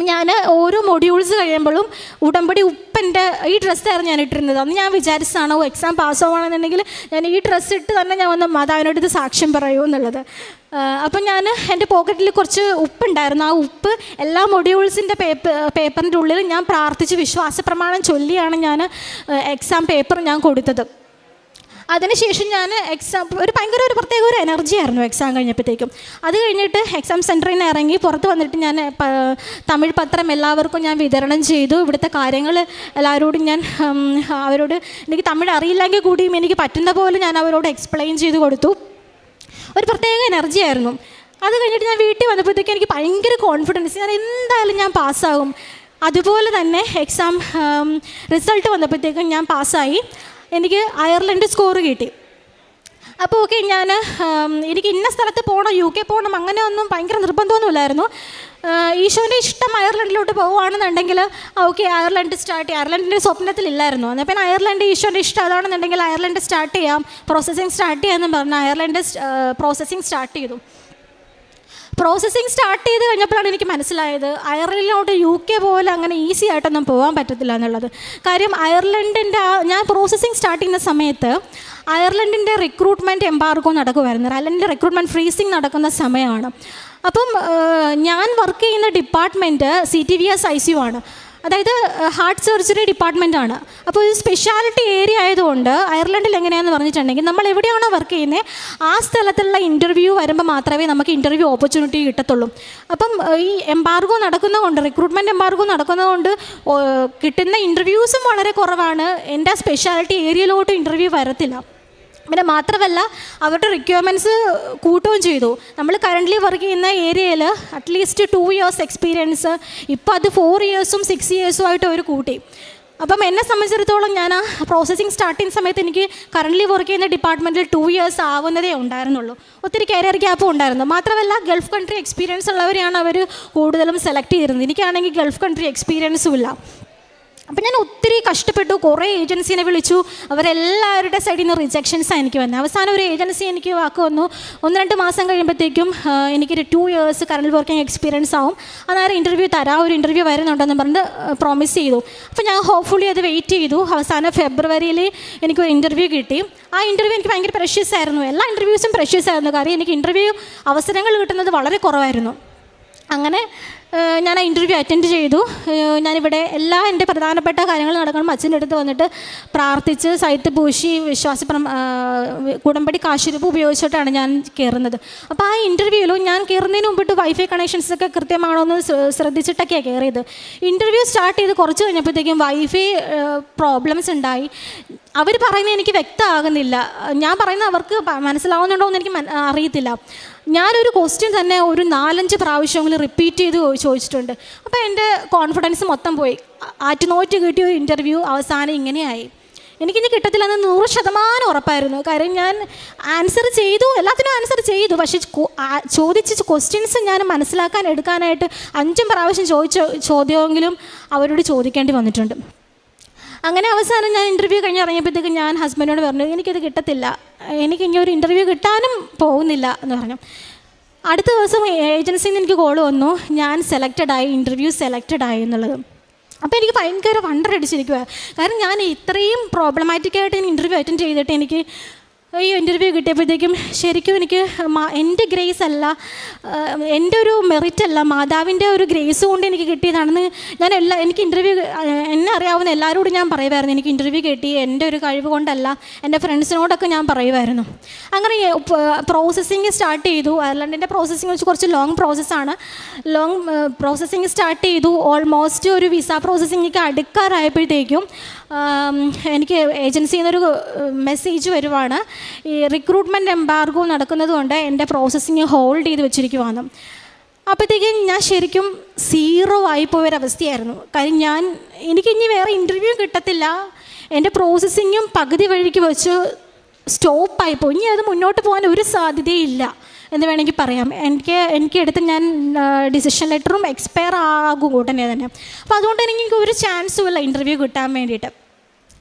ഞാൻ ഓരോ മൊഡ്യൂൾസ് കഴിയുമ്പോഴും ഉടമ്പടി ഉപ്പൻ്റെ ഈ ഡ്രസ്സായിരുന്നു ഞാൻ ഇട്ടിരുന്നത്. അന്ന് ഞാൻ വിചാരിച്ചതാണോ എക്സാം പാസ്സാവുകയാണെന്നുണ്ടെങ്കിൽ ഞാൻ ഈ ഡ്രസ്സ് ഇട്ട് തന്നെ ഞാൻ വന്ന് മാതാവിനോട് സാക്ഷ്യം പറയൂ എന്നുള്ളത്. അപ്പം ഞാൻ എൻ്റെ പോക്കറ്റിൽ കുറച്ച് ഉപ്പുണ്ടായിരുന്നു. ആ ഉപ്പ് എല്ലാ മൊഡ്യൂൾസിൻ്റെ പേപ്പറിൻ്റെ ഉള്ളിൽ ഞാൻ പ്രാർത്ഥിച്ച് വിശ്വാസ പ്രമാണം ചൊല്ലിയാണ് ഞാൻ എക്സാം പേപ്പർ ഞാൻ കൊടുത്തത്. അതിനുശേഷം ഞാൻ ഭയങ്കര ഒരു പ്രത്യേക ഒരു എനർജി ആയിരുന്നു എക്സാം കഴിഞ്ഞപ്പോഴത്തേക്കും. അത് കഴിഞ്ഞിട്ട് എക്സാം സെൻറ്ററിൽ നിന്ന് ഇറങ്ങി പുറത്ത് വന്നിട്ട് ഞാൻ തമിഴ് പത്രം എല്ലാവർക്കും ഞാൻ വിതരണം ചെയ്തു. ഇവിടുത്തെ കാര്യങ്ങൾ എല്ലാവരോടും ഞാൻ അവരോട് എനിക്ക് തമിഴ് അറിയില്ലെങ്കിൽ കൂടിയും എനിക്ക് പറ്റുന്ന പോലെ ഞാൻ അവരോട് എക്സ്പ്ലെയിൻ ചെയ്ത് കൊടുത്തു. ഒരു പ്രത്യേക എനർജി ആയിരുന്നു. അത് കഴിഞ്ഞിട്ട് ഞാൻ വീട്ടിൽ വന്നപ്പോഴത്തേക്കും എനിക്ക് ഭയങ്കര കോൺഫിഡൻസ്, ഞാൻ എന്തായാലും ഞാൻ പാസ്സാകും. അതുപോലെ തന്നെ എക്സാം റിസൾട്ട് വന്നപ്പോഴത്തേക്കും ഞാൻ പാസ്സായി. എനിക്ക് അയർലൻഡ് സ്കോർ കിട്ടി. അപ്പോൾ ഓക്കെ, എനിക്ക് ഇന്ന സ്ഥലത്ത് പോകണം, UK പോകണം, അങ്ങനെയൊന്നും ഭയങ്കര നിർബന്ധമൊന്നുമില്ലായിരുന്നു. ഈശോൻ്റെ ഇഷ്ടം അയർലൻഡിലോട്ട് പോകുകയാണെന്നുണ്ടെങ്കിൽ ഓക്കെ അയർലൻഡ് സ്റ്റാർട്ട് ചെയ്യാം. അയർലൻഡിൻ്റെ സ്വപ്നത്തിലില്ലായിരുന്നു. എന്നാൽ പിന്നെ അയർലൻഡ് ഈശോൻ്റെ ഇഷ്ടം അതാണെന്നുണ്ടെങ്കിൽ അയർലൻഡ് സ്റ്റാർട്ട് ചെയ്യാം, പ്രോസസ്സിങ് സ്റ്റാർട്ട് ചെയ്യാമെന്ന് പറഞ്ഞ് അയർലൻഡ് പ്രോസസ്സിങ് സ്റ്റാർട്ട് ചെയ്തു. പ്രോസസ്സിങ് സ്റ്റാർട്ട് ചെയ്ത് കഴിഞ്ഞപ്പോഴാണ് എനിക്ക് മനസ്സിലായത് അയർലൻഡിലോട്ട് UK പോലെ അങ്ങനെ ഈസി ആയിട്ടൊന്നും പോകാൻ പറ്റത്തില്ല എന്നുള്ളത്. കാര്യം അയർലൻഡിൻ്റെ ഞാൻ പ്രോസസ്സിങ് സ്റ്റാർട്ട് ചെയ്യുന്ന സമയത്ത് അയർലൻഡിൻ്റെ റിക്രൂട്ട്മെൻറ്റ് എംബാർഗോ നടക്കുമായിരുന്നു. അയർലൻഡിൻ്റെ റിക്രൂട്ട്മെൻറ്റ് ഫ്രീസിങ് നടക്കുന്ന സമയമാണ്. അപ്പം ഞാൻ വർക്ക് ചെയ്യുന്ന ഡിപ്പാർട്ട്മെൻറ്റ് CTVS ICU ആണ്, അതായത് ഹാർട്ട് സർജറി ഡിപ്പാർട്ട്മെൻറ്റാണ്. അപ്പോൾ ഒരു സ്പെഷ്യാലിറ്റി ഏരിയ ആയതുകൊണ്ട് അയർലൻഡിൽ എങ്ങനെയാണെന്ന് പറഞ്ഞിട്ടുണ്ടെങ്കിൽ നമ്മൾ എവിടെയാണോ വർക്ക് ചെയ്യുന്നത് ആ സ്ഥലത്തുള്ള ഇൻ്റർവ്യൂ വരുമ്പോൾ മാത്രമേ നമുക്ക് ഇൻ്റർവ്യൂ ഓപ്പർച്യൂണിറ്റി കിട്ടത്തുള്ളൂ. അപ്പം ഈ എംബാർഗോ നടക്കുന്നതുകൊണ്ട്, റിക്രൂട്ട്മെൻറ്റ് എംബാർഗോ നടക്കുന്നതുകൊണ്ട് കിട്ടുന്ന ഇൻ്റർവ്യൂസും വളരെ കുറവാണ്. എൻ്റെ സ്പെഷ്യാലിറ്റി ഏരിയയിലോട്ട് ഇൻ്റർവ്യൂ വരത്തില്ല. പിന്നെ മാത്രമല്ല അവരുടെ റിക്വയർമെൻറ്റ്സ് കൂട്ടുകയും ചെയ്തു. നമ്മൾ കറൻ്റ്ലി വർക്ക് ചെയ്യുന്ന ഏരിയയിൽ അറ്റ്ലീസ്റ്റ് 2 years എക്സ്പീരിയൻസ്, ഇപ്പോൾ അത് 4 yearsഉം 6 yearsഉം ആയിട്ട് അവർ കൂട്ടി. അപ്പം എന്നെ സംബന്ധിച്ചിടത്തോളം ഞാൻ ആ പ്രോസസ്സിങ് സ്റ്റാർട്ട് ചെയ്യുന്ന സമയത്ത് എനിക്ക് കറൻ്റ്ലി വർക്ക് ചെയ്യുന്ന ഡിപ്പാർട്ട്മെൻറ്റിൽ 2 years ആവുന്നതേ ഉണ്ടായിരുന്നുള്ളൂ. ഒത്തിരി കരിയർ ഗ്യാപ്പും ഉണ്ടായിരുന്നു. മാത്രമല്ല ഗൾഫ് കൺട്രി എക്സ്പീരിയൻസ് ഉള്ളവരെയാണ് അവർ കൂടുതലും സെലക്ട് ചെയ്തിരുന്നത്. എനിക്കാണെങ്കിൽ ഗൾഫ് കൺട്രി എക്സ്പീരിയൻസും ഇല്ല. അപ്പം ഞാൻ ഒത്തിരി കഷ്ടപ്പെട്ടു, കുറേ ഏജൻസീനെ വിളിച്ചു, അവരെല്ലാവരുടെ സൈഡിൽ നിന്ന് റിജക്ഷൻസാണ് എനിക്ക് വന്നത്. അവസാനം ഒരു ഏജൻസി എനിക്ക് വാക്ക് വന്നു, 1-2 മാസം കഴിയുമ്പോഴത്തേക്കും എനിക്കൊരു 2 years കറണ്ട് വർക്കിംഗ് എക്സ്പീരിയൻസ് ആവും, അന്നേരം ഇൻ്റർവ്യൂ തരാം, ഒരു ഇൻ്റർവ്യൂ വരുന്നുണ്ടെന്ന് പറഞ്ഞ് പ്രോമിസ് ചെയ്തു. അപ്പോൾ ഞാൻ ഹോപ്പ്ഫുള്ളി അത് വെയിറ്റ് ചെയ്തു. അവസാനം ഫെബ്രുവരിയിൽ എനിക്കൊരു ഇൻ്റർവ്യൂ കിട്ടി. ആ ഇൻ്റർവ്യൂ എനിക്ക് ഭയങ്കര പ്രഷ്യസ് ആയിരുന്നു. എല്ലാ ഇൻ്റർവ്യൂസും പ്രഷ്യസ് ആയിരുന്നു, കാര്യം എനിക്ക് ഇൻ്റർവ്യൂ അവസരങ്ങൾ കിട്ടുന്നത് വളരെ കുറവായിരുന്നു. അങ്ങനെ ഞാൻ ആ ഇൻ്റർവ്യൂ അറ്റൻഡ് ചെയ്തു. ഞാനിവിടെ എൻ്റെ പ്രധാനപ്പെട്ട കാര്യങ്ങൾ നടക്കണം അച്ഛൻ്റെ അടുത്ത് വന്നിട്ട് പ്രാർത്ഥിച്ച് സൈത്ത് പൂശി ഉടമ്പടി കാശുരൂപ ഉപയോഗിച്ചിട്ടാണ് ഞാൻ കയറുന്നത്. അപ്പോൾ ആ ഇൻ്റർവ്യൂവിലും ഞാൻ കയറുന്നതിന് മുമ്പിട്ട് വൈഫൈ കണക്ഷൻസൊക്കെ കൃത്യമാണോ എന്ന് ശ്രദ്ധിച്ചിട്ടൊക്കെയാണ് കയറിയത്. ഇൻ്റർവ്യൂ സ്റ്റാർട്ട് ചെയ്ത് കുറച്ച് കഴിഞ്ഞപ്പോഴത്തേക്കും വൈഫൈ പ്രോബ്ലംസ് ഉണ്ടായി. അവർ പറയുന്നത് എനിക്ക് വ്യക്തമാകുന്നില്ല, ഞാൻ പറയുന്നത് അവർക്ക് മനസ്സിലാവുന്നുണ്ടോ എന്ന് എനിക്ക് അറിയത്തില്ല. ഞാനൊരു ക്വസ്റ്റ്യൻ തന്നെ ഒരു 4-5 പ്രാവശ്യമെങ്കിലും റിപ്പീറ്റ് ചെയ്ത് ചോദിച്ചിട്ടുണ്ട്. അപ്പോൾ എൻ്റെ കോൺഫിഡൻസ് മൊത്തം പോയി. ആറ്റുനോറ്റ് കിട്ടിയ ഒരു ഇൻ്റർവ്യൂ അവസാനം ഇങ്ങനെയായി. എനിക്കിനി കിട്ടത്തില്ലെന്ന് 100% ഉറപ്പായിരുന്നു. കാര്യം ഞാൻ ആൻസർ ചെയ്തു, എല്ലാത്തിനും ആൻസർ ചെയ്തു, പക്ഷേ ചോദിച്ച ക്വസ്റ്റ്യൻസ് ഞാൻ എടുക്കാനായിട്ട് 5 പ്രാവശ്യം ചോദിച്ച ചോദ്യമെങ്കിലും അവരോട് ചോദിക്കേണ്ടി വന്നിട്ടുണ്ട്. അങ്ങനെ അവസാനം ഞാൻ ഇൻ്റർവ്യൂ കഴിഞ്ഞ് ഇറങ്ങിയപ്പോഴത്തേക്കും ഞാൻ ഹസ്ബൻഡിനോട് പറഞ്ഞു, എനിക്കിത് കിട്ടത്തില്ല, എനിക്കിനി ഒരു ഇൻ്റർവ്യൂ കിട്ടാനും പോകുന്നില്ല എന്ന് പറഞ്ഞു. അടുത്ത ദിവസം ഏജൻസിയിൽ നിന്ന് എനിക്ക് കോൾ വന്നു, ഞാൻ ഇൻ്റർവ്യൂ സെലക്റ്റഡ് ആയി എന്നുള്ളത്. അപ്പോൾ എനിക്ക് ഭയങ്കര വണ്ടർ അടിച്ചിരിക്കുക. കാരണം ഞാൻ ഇത്രയും പ്രോബ്ലമാറ്റിക്കായിട്ട് ഇൻ്റർവ്യൂ അറ്റൻഡ് ചെയ്തിട്ട് എനിക്ക് ഈ ഇൻ്റർവ്യൂ കിട്ടിയപ്പോഴത്തേക്കും ശരിക്കും എനിക്ക് എൻ്റെ ഗ്രേസ് അല്ല, എൻ്റെ ഒരു മെറിറ്റ് അല്ല, മാതാവിൻ്റെ ഒരു ഗ്രേസ് കൊണ്ട് എനിക്ക് കിട്ടിയതാണെന്ന് എനിക്ക് ഇൻ്റർവ്യൂ എന്നെ അറിയാവുന്ന എല്ലാവരോടും ഞാൻ പറയുമായിരുന്നു എനിക്ക് ഇൻ്റർവ്യൂ കിട്ടി, എൻ്റെ ഒരു കഴിവ് കൊണ്ടല്ല, എൻ്റെ ഫ്രണ്ട്സിനോടൊക്കെ ഞാൻ പറയുമായിരുന്നു. അങ്ങനെ പ്രോസസ്സിങ് സ്റ്റാർട്ട് ചെയ്തു. അയർലൻഡിൻ്റെ പ്രോസസ്സിങ് വെച്ച് കുറച്ച് ലോങ് പ്രോസസ്സാണ്. പ്രോസസ്സിങ് സ്റ്റാർട്ട് ചെയ്തു. ഓൾമോസ്റ്റ് ഒരു വിസ പ്രോസസ്സിങ്ങിലേക്ക് അടുക്കാറായപ്പോഴത്തേക്കും എനിക്ക് ഏജൻസിയിൽ നിന്നൊരു മെസ്സേജ് വരുവാണ്, ഈ റിക്രൂട്ട്മെൻറ്റ് എംബാർഗോ നടക്കുന്നതുകൊണ്ട് എൻ്റെ പ്രോസസ്സിങ് ഹോൾഡ് ചെയ്ത് വെച്ചിരിക്കുവാണ്. അപ്പോഴത്തേക്കും ഞാൻ ശരിക്കും 0 ആയിപ്പോയൊരവസ്ഥയായിരുന്നു. കാര്യം എനിക്കിനി വേറെ ഇൻ്റർവ്യൂ കിട്ടത്തില്ല, എൻ്റെ പ്രോസസ്സിങ്ങും പകുതി വഴിക്ക് വെച്ച് സ്റ്റോപ്പായിപ്പോയി. ഇനി അത് മുന്നോട്ട് പോകാൻ ഒരു സാധ്യതയില്ല എന്ന് വേണമെങ്കിൽ പറയാം. എനിക്കെടുത്ത് ഞാൻ ഡിസിഷൻ ലെറ്ററും എക്സ്പയർ ആകും ഉടനെ തന്നെ. അപ്പോൾ അതുകൊണ്ട് എനിക്ക് ഒരു ചാൻസും ഇല്ല ഇൻ്റർവ്യൂ കിട്ടാൻ വേണ്ടിയിട്ട്.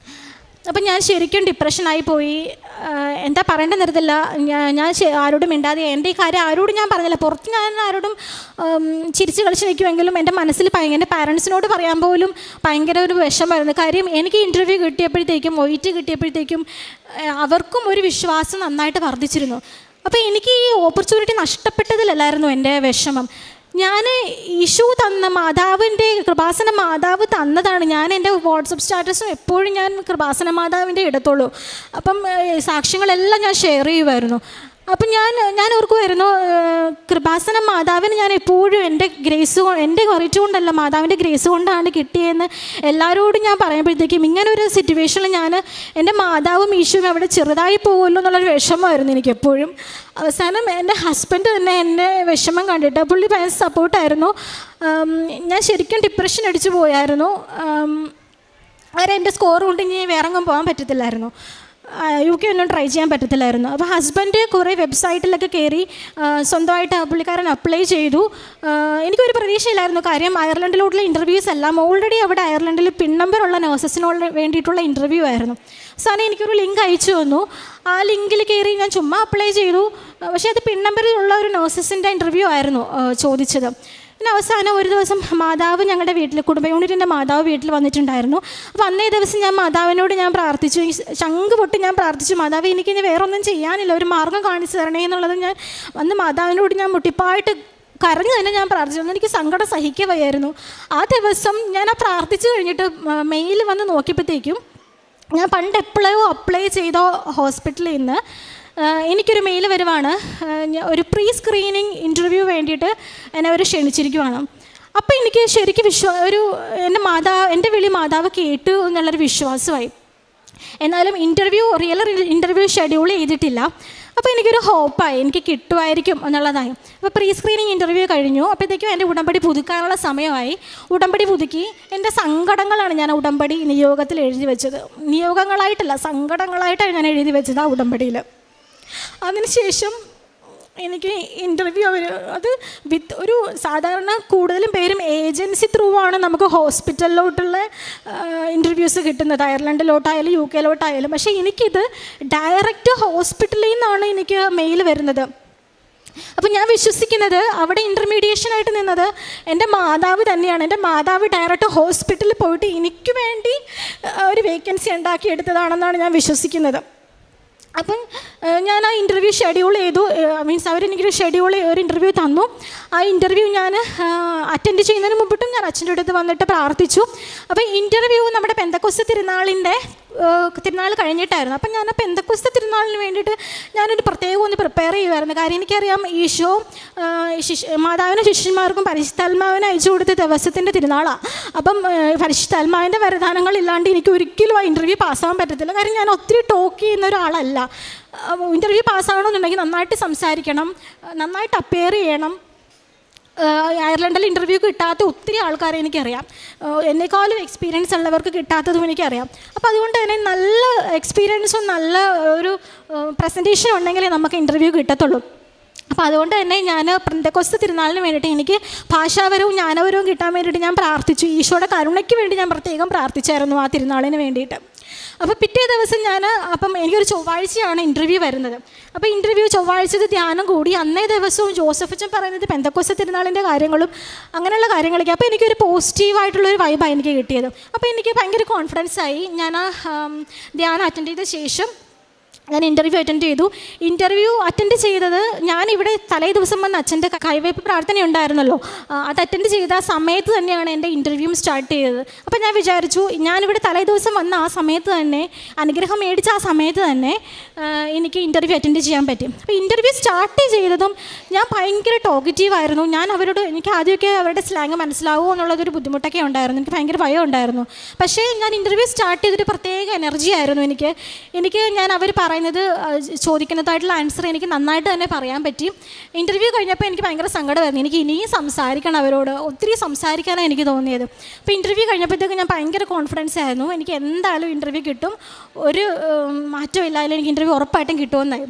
അപ്പം ഞാൻ ശരിക്കും ഡിപ്രഷനായി പോയി. എന്താ പറയേണ്ടത് നിർത്തില്ല. ഞാൻ ആരോടും മിണ്ടാതെ എൻ്റെ ഈ കാര്യം ആരോടും ഞാൻ പറഞ്ഞില്ല. പുറത്ത് ഞാൻ ആരോടും ചിരിച്ച് കളിച്ച് നിൽക്കുമെങ്കിലും എൻ്റെ മനസ്സിൽ എൻ്റെ പാരൻസിനോട് പറയാൻ പോലും ഭയങ്കര ഒരു വിഷമമായിരുന്നു. കാര്യം എനിക്ക് ഇൻ്റർവ്യൂ കിട്ടിയപ്പോഴത്തേക്കും OET കിട്ടിയപ്പോഴത്തേക്കും അവർക്കും ഒരു വിശ്വാസം നന്നായിട്ട് വർദ്ധിച്ചിരുന്നു. അപ്പോൾ എനിക്ക് ഈ ഓപ്പർച്യൂണിറ്റി നഷ്ടപ്പെട്ടതിലല്ലായിരുന്നു എൻ്റെ വിഷമം. ഞാൻ ഈശോ തന്ന മാതാവിൻ്റെ കൃപാസന മാതാവ് തന്നതാണ്. ഞാൻ എൻ്റെ വാട്സപ്പ് സ്റ്റാറ്റസും എപ്പോഴും ഞാൻ കൃപാസന മാതാവിൻ്റെ ഇടത്തുള്ളൂ. അപ്പം സാക്ഷ്യങ്ങളെല്ലാം ഞാൻ ഷെയർ ചെയ്യുമായിരുന്നു. അപ്പം ഞാൻ ഓർക്കുമായിരുന്നു, കൃപാസന മാതാവിന് ഞാൻ എപ്പോഴും എൻ്റെ മെറിറ്റ് കൊണ്ടല്ല, മാതാവിൻ്റെ ഗ്രേസ് കൊണ്ടാണ് കിട്ടിയതെന്ന് എല്ലാവരോടും ഞാൻ പറയുമ്പോഴത്തേക്കും ഇങ്ങനൊരു സിറ്റുവേഷനിൽ എൻ്റെ മാതാവും ഈശോയും അവിടെ ചെറുതായി പോകുമല്ലോ എന്നുള്ളൊരു വിഷമമായിരുന്നു എനിക്കെപ്പോഴും. അവസാനം എൻ്റെ ഹസ്ബൻഡ് തന്നെ എൻ്റെ വിഷമം കണ്ടിട്ട് പുള്ളി ഭയങ്കര സപ്പോർട്ടായിരുന്നു. ഞാൻ ശരിക്കും ഡിപ്രഷൻ അടിച്ചു പോയായിരുന്നു. അവരെ എൻ്റെ സ്കോർ കൊണ്ട് ഇനി വേറെ എങ്ങും പോകാൻ പറ്റത്തില്ലായിരുന്നു, UK ഒന്നും ട്രൈ ചെയ്യാൻ പറ്റത്തില്ലായിരുന്നു. അപ്പോൾ ഹസ്ബൻഡ് കുറേ വെബ്സൈറ്റിലൊക്കെ കയറി സ്വന്തമായിട്ട് പുള്ളിക്കാരൻ അപ്ലൈ ചെയ്തു. എനിക്കൊരു പ്രതീക്ഷയില്ലായിരുന്നു. കാര്യം അയർലൻഡിലോട്ടുള്ള ഇൻ്റർവ്യൂസ് എല്ലാം ഓൾറെഡി അവിടെ അയർലൻഡിൽ പിൻ നമ്പറുള്ള നഴ്സസിനോട് വേണ്ടിയിട്ടുള്ള ഇൻ്റർവ്യൂ ആയിരുന്നു. സാറിന് എനിക്കൊരു ലിങ്ക് അയച്ചു തന്നു. ആ ലിങ്കിൽ കയറി ഞാൻ ചുമ്മാ അപ്ലൈ ചെയ്തു. പക്ഷേ അത് പിൻ നമ്പറിലുള്ള ഒരു നഴ്സസിൻ്റെ ഇൻ്റർവ്യൂ ആയിരുന്നു ചോദിച്ചത്. പിന്നെ അവസാനം ഒരു ദിവസം മാതാവ് ഞങ്ങളുടെ വീട്ടിൽ, കുടുംബ യൂണിറ്റിൻ്റെ മാതാവ് വീട്ടിൽ വന്നിട്ടുണ്ടായിരുന്നു. അപ്പോൾ അന്നേ ദിവസം ഞാൻ മാതാവിനോട് പ്രാർത്ഥിച്ചു, ചങ്ക് പൊട്ടി ഞാൻ പ്രാർത്ഥിച്ചു, മാതാവ് എനിക്കിനി വേറൊന്നും ചെയ്യാനില്ല, ഒരു മാർഗ്ഗം കാണിച്ചു തരണേ എന്നുള്ളത് ഞാൻ മാതാവിനോട് മുട്ടിപ്പായിട്ട് കരഞ്ഞു തന്നെ ഞാൻ പ്രാർത്ഥിച്ചു. എനിക്ക് സങ്കടം സഹിക്കുക വയ്യായിരുന്നു. ആ ദിവസം ഞാൻ പ്രാർത്ഥിച്ചു കഴിഞ്ഞിട്ട് മെയിൽ വന്ന് നോക്കിയപ്പോഴത്തേക്കും ഞാൻ പണ്ട് എപ്പോഴോ അപ്ലൈ ചെയ്ത ഹോസ്പിറ്റലിൽ നിന്ന് എനിക്കൊരു മെയിൽ വരുവാണ്, ഒരു പ്രീ സ്ക്രീനിങ് ഇൻ്റർവ്യൂ വേണ്ടിയിട്ട് എന്നെ അവർ ക്ഷണിച്ചിരിക്കുവാണ്. അപ്പോൾ എനിക്ക് ശരിക്കും എൻ്റെ വിളി മാതാവ് കേട്ടു എന്നുള്ളൊരു വിശ്വാസമായി. എന്നാലും റിയൽ ഇൻ്റർവ്യൂ ഷെഡ്യൂൾ ചെയ്തിട്ടില്ല. അപ്പോൾ എനിക്കൊരു ഹോപ്പായി, എനിക്ക് കിട്ടുമായിരിക്കും എന്നുള്ളതായി. അപ്പോൾ പ്രീ സ്ക്രീനിങ് ഇൻ്റർവ്യൂ കഴിഞ്ഞു. അപ്പോഴത്തേക്കും എൻ്റെ ഉടമ്പടി പുതുക്കാനുള്ള സമയമായി. ഉടമ്പടി പുതുക്കി. എൻ്റെ സങ്കടങ്ങളാണ് ഞാൻ ഉടമ്പടി നിയോഗത്തിൽ എഴുതി വെച്ചത്. നിയോഗങ്ങളായിട്ടല്ല, സങ്കടങ്ങളായിട്ടാണ് ഞാൻ എഴുതി വെച്ചത് ആ ഉടമ്പടിയിൽ. അതിനുശേഷം എനിക്ക് ഇൻ്റർവ്യൂ അത് ഒരു സാധാരണ കൂടുതലും പേരും ഏജൻസി ത്രൂ ആണ് നമുക്ക് ഹോസ്പിറ്റലിലോട്ടുള്ള ഇൻ്റർവ്യൂസ് കിട്ടുന്നത്, അയർലൻഡിലോട്ടായാലും UK ലോട്ടായാലും. പക്ഷേ എനിക്കിത് ഡയറക്റ്റ് ഹോസ്പിറ്റലിൽ നിന്നാണ് എനിക്ക് മെയിൽ വരുന്നത്. അപ്പോൾ ഞാൻ വിശ്വസിക്കുന്നത് അവിടെ ഇൻ്റർമീഡിയേഷനായിട്ട് നിന്നത് എൻ്റെ മാതാവ് തന്നെയാണ്. എൻ്റെ മാതാവ് ഡയറക്റ്റ് ഹോസ്പിറ്റലിൽ പോയിട്ട് എനിക്ക് വേണ്ടി ഒരു വേക്കൻസി ഉണ്ടാക്കിയെടുത്തതാണെന്നാണ് ഞാൻ വിശ്വസിക്കുന്നത്. അപ്പം ഞാൻ ആ ഇൻ്റർവ്യൂ ഷെഡ്യൂൾ ചെയ്തു. മീൻസ് അവരെനിക്കൊരു ഒരു ഇൻ്റർവ്യൂ തന്നു. ആ ഇൻ്റർവ്യൂ ഞാൻ അറ്റൻഡ് ചെയ്യുന്നതിന് മുമ്പിട്ടും ഞാൻ അച്ഛൻ്റെ അടുത്ത് വന്നിട്ട് പ്രാർത്ഥിച്ചു. അപ്പോൾ ഇൻ്റർവ്യൂ നമ്മുടെ പെന്തക്കോസ്ത് തിരുനാൾ കഴിഞ്ഞിട്ടായിരുന്നു. അപ്പം ഞാൻ ആ പെന്തക്കോസ്ത് തിരുനാളിന് വേണ്ടിയിട്ട് ഞാനൊരു പ്രത്യേകം ഒന്ന് പ്രിപ്പയർ ചെയ്യുമായിരുന്നു. കാര്യം എനിക്കറിയാം ഈശോ മാതാവിനും ശിഷ്യന്മാർക്കും പരിശുദ്ധാത്മാവിനെ അയച്ചു കൊടുത്ത ദിവസത്തിൻ്റെ തിരുനാളാണ്. അപ്പം പരിശുദ്ധാത്മാവിൻ്റെ വരദാനങ്ങളില്ലാണ്ട് എനിക്ക് ഒരിക്കലും ആ ഇൻ്റർവ്യൂ പാസ്സാകാൻ പറ്റത്തില്ല. കാര്യം ഞാൻ ഒത്തിരി ടോക്ക് ചെയ്യുന്ന ഒരാളല്ല. ഇൻ്റർവ്യൂ പാസ്സാകണമെന്നുണ്ടെങ്കിൽ നന്നായിട്ട് സംസാരിക്കണം, നന്നായിട്ട് അപ്പിയർ ചെയ്യണം. അയർലൻഡിൽ ഇൻ്റർവ്യൂ കിട്ടാത്ത ഒത്തിരി ആൾക്കാരെ എനിക്കറിയാം. എന്നെക്കാളും എക്സ്പീരിയൻസ് ഉള്ളവർക്ക് കിട്ടാത്തതും എനിക്കറിയാം. അപ്പോൾ അതുകൊണ്ട് തന്നെ നല്ല എക്സ്പീരിയൻസും നല്ല ഒരു പ്രസൻറ്റേഷൻ ഉണ്ടെങ്കിലേ നമുക്ക് ഇൻ്റർവ്യൂ കിട്ടത്തുള്ളൂ. അപ്പോൾ അതുകൊണ്ട് തന്നെ ഞാൻ പെന്തക്കോസ്ത് തിരുനാളിന് വേണ്ടിയിട്ട് എനിക്ക് ഭാഷാപരവും ജ്ഞാനപരവും കിട്ടാൻ വേണ്ടിയിട്ട് ഞാൻ പ്രാർത്ഥിച്ചു. ഈശോയുടെ കരുണയ്ക്ക് വേണ്ടി ഞാൻ പ്രത്യേകം പ്രാർത്ഥിച്ചായിരുന്നു ആ തിരുനാളിന് വേണ്ടിയിട്ട്. അപ്പോൾ പിറ്റേ ദിവസം അപ്പം എനിക്കൊരു ചൊവ്വാഴ്ചയാണ് ഇൻ്റർവ്യൂ വരുന്നത്. അപ്പോൾ ഇൻ്റർവ്യൂ ചൊവ്വാഴ്ചത്തെ ധ്യാനം കൂടി. അന്നേ ദിവസവും ജോസഫച്ചൻ പറയുന്നത് പെന്തക്കോസ്ത് തിരുനാളിൻ്റെ കാര്യങ്ങളും അങ്ങനെയുള്ള കാര്യങ്ങളൊക്കെ. അപ്പോൾ എനിക്കൊരു പോസിറ്റീവായിട്ടുള്ളൊരു വൈബാണ് എനിക്ക് കിട്ടിയത്. അപ്പോൾ എനിക്ക് ഭയങ്കര കോൺഫിഡൻസ് ആയി. ഞാൻ ആ ധ്യാനം അറ്റൻഡ് ചെയ്ത ശേഷം ഞാൻ ഇൻ്റർവ്യൂ അറ്റൻഡ് ചെയ്തു. ഇൻ്റർവ്യൂ അറ്റൻഡ് ചെയ്തത് ഞാനിവിടെ തലേ ദിവസം വന്ന് അച്ഛൻ്റെ കൈവയ്പ്പ് പ്രാർത്ഥന ഉണ്ടായിരുന്നല്ലോ, അത് അറ്റൻഡ് ചെയ്ത ആ സമയത്ത് തന്നെയാണ് എൻ്റെ ഇൻ്റർവ്യൂവും സ്റ്റാർട്ട് ചെയ്തത്. അപ്പോൾ ഞാൻ വിചാരിച്ചു ഞാനിവിടെ തലേ ദിവസം വന്ന ആ സമയത്ത് തന്നെ, അനുഗ്രഹം മേടിച്ച ആ സമയത്ത് തന്നെ എനിക്ക് ഇൻ്റർവ്യൂ അറ്റൻഡ് ചെയ്യാൻ പറ്റും. അപ്പോൾ ഇൻ്റർവ്യൂ സ്റ്റാർട്ട് ചെയ്തതും ഞാൻ ഭയങ്കര ടോക്കറ്റീവായിരുന്നു. ഞാൻ അവരോട്, എനിക്ക് ആദ്യമൊക്കെ അവരുടെ സ്ലാങ് മനസ്സിലാവുമോ എന്നുള്ളതൊരു ബുദ്ധിമുട്ടൊക്കെ ഉണ്ടായിരുന്നു. എനിക്ക് ഭയങ്കര ഭയം ഉണ്ടായിരുന്നു. പക്ഷേ ഞാൻ ഇൻ്റർവ്യൂ സ്റ്റാർട്ട് ചെയ്തൊരു പ്രത്യേക എനർജി ആയിരുന്നു എനിക്ക് ഞാൻ അവർ ചോദിക്കുന്നതായിട്ടുള്ള ആൻസർ എനിക്ക് നന്നായിട്ട് തന്നെ പറയാൻ പറ്റി. ഇൻ്റർവ്യൂ കഴിഞ്ഞപ്പോൾ എനിക്ക് ഭയങ്കര സങ്കടമായിരുന്നു. എനിക്ക് ഇനിയും സംസാരിക്കണം അവരോട്, ഒത്തിരി സംസാരിക്കാനാണ് എനിക്ക് തോന്നിയത്. അപ്പോൾ ഇൻ്റർവ്യൂ കഴിഞ്ഞപ്പോഴത്തേക്ക് ഞാൻ ഭയങ്കര കോൺഫിഡൻസ് ആയിരുന്നു. എനിക്ക് എന്തായാലും ഇൻ്റർവ്യൂ കിട്ടും, ഒരു മാറ്റവും ഇല്ലായാലും എനിക്ക് ഇൻ്റർവ്യൂ ഉറപ്പായിട്ടും കിട്ടുമെന്നായി.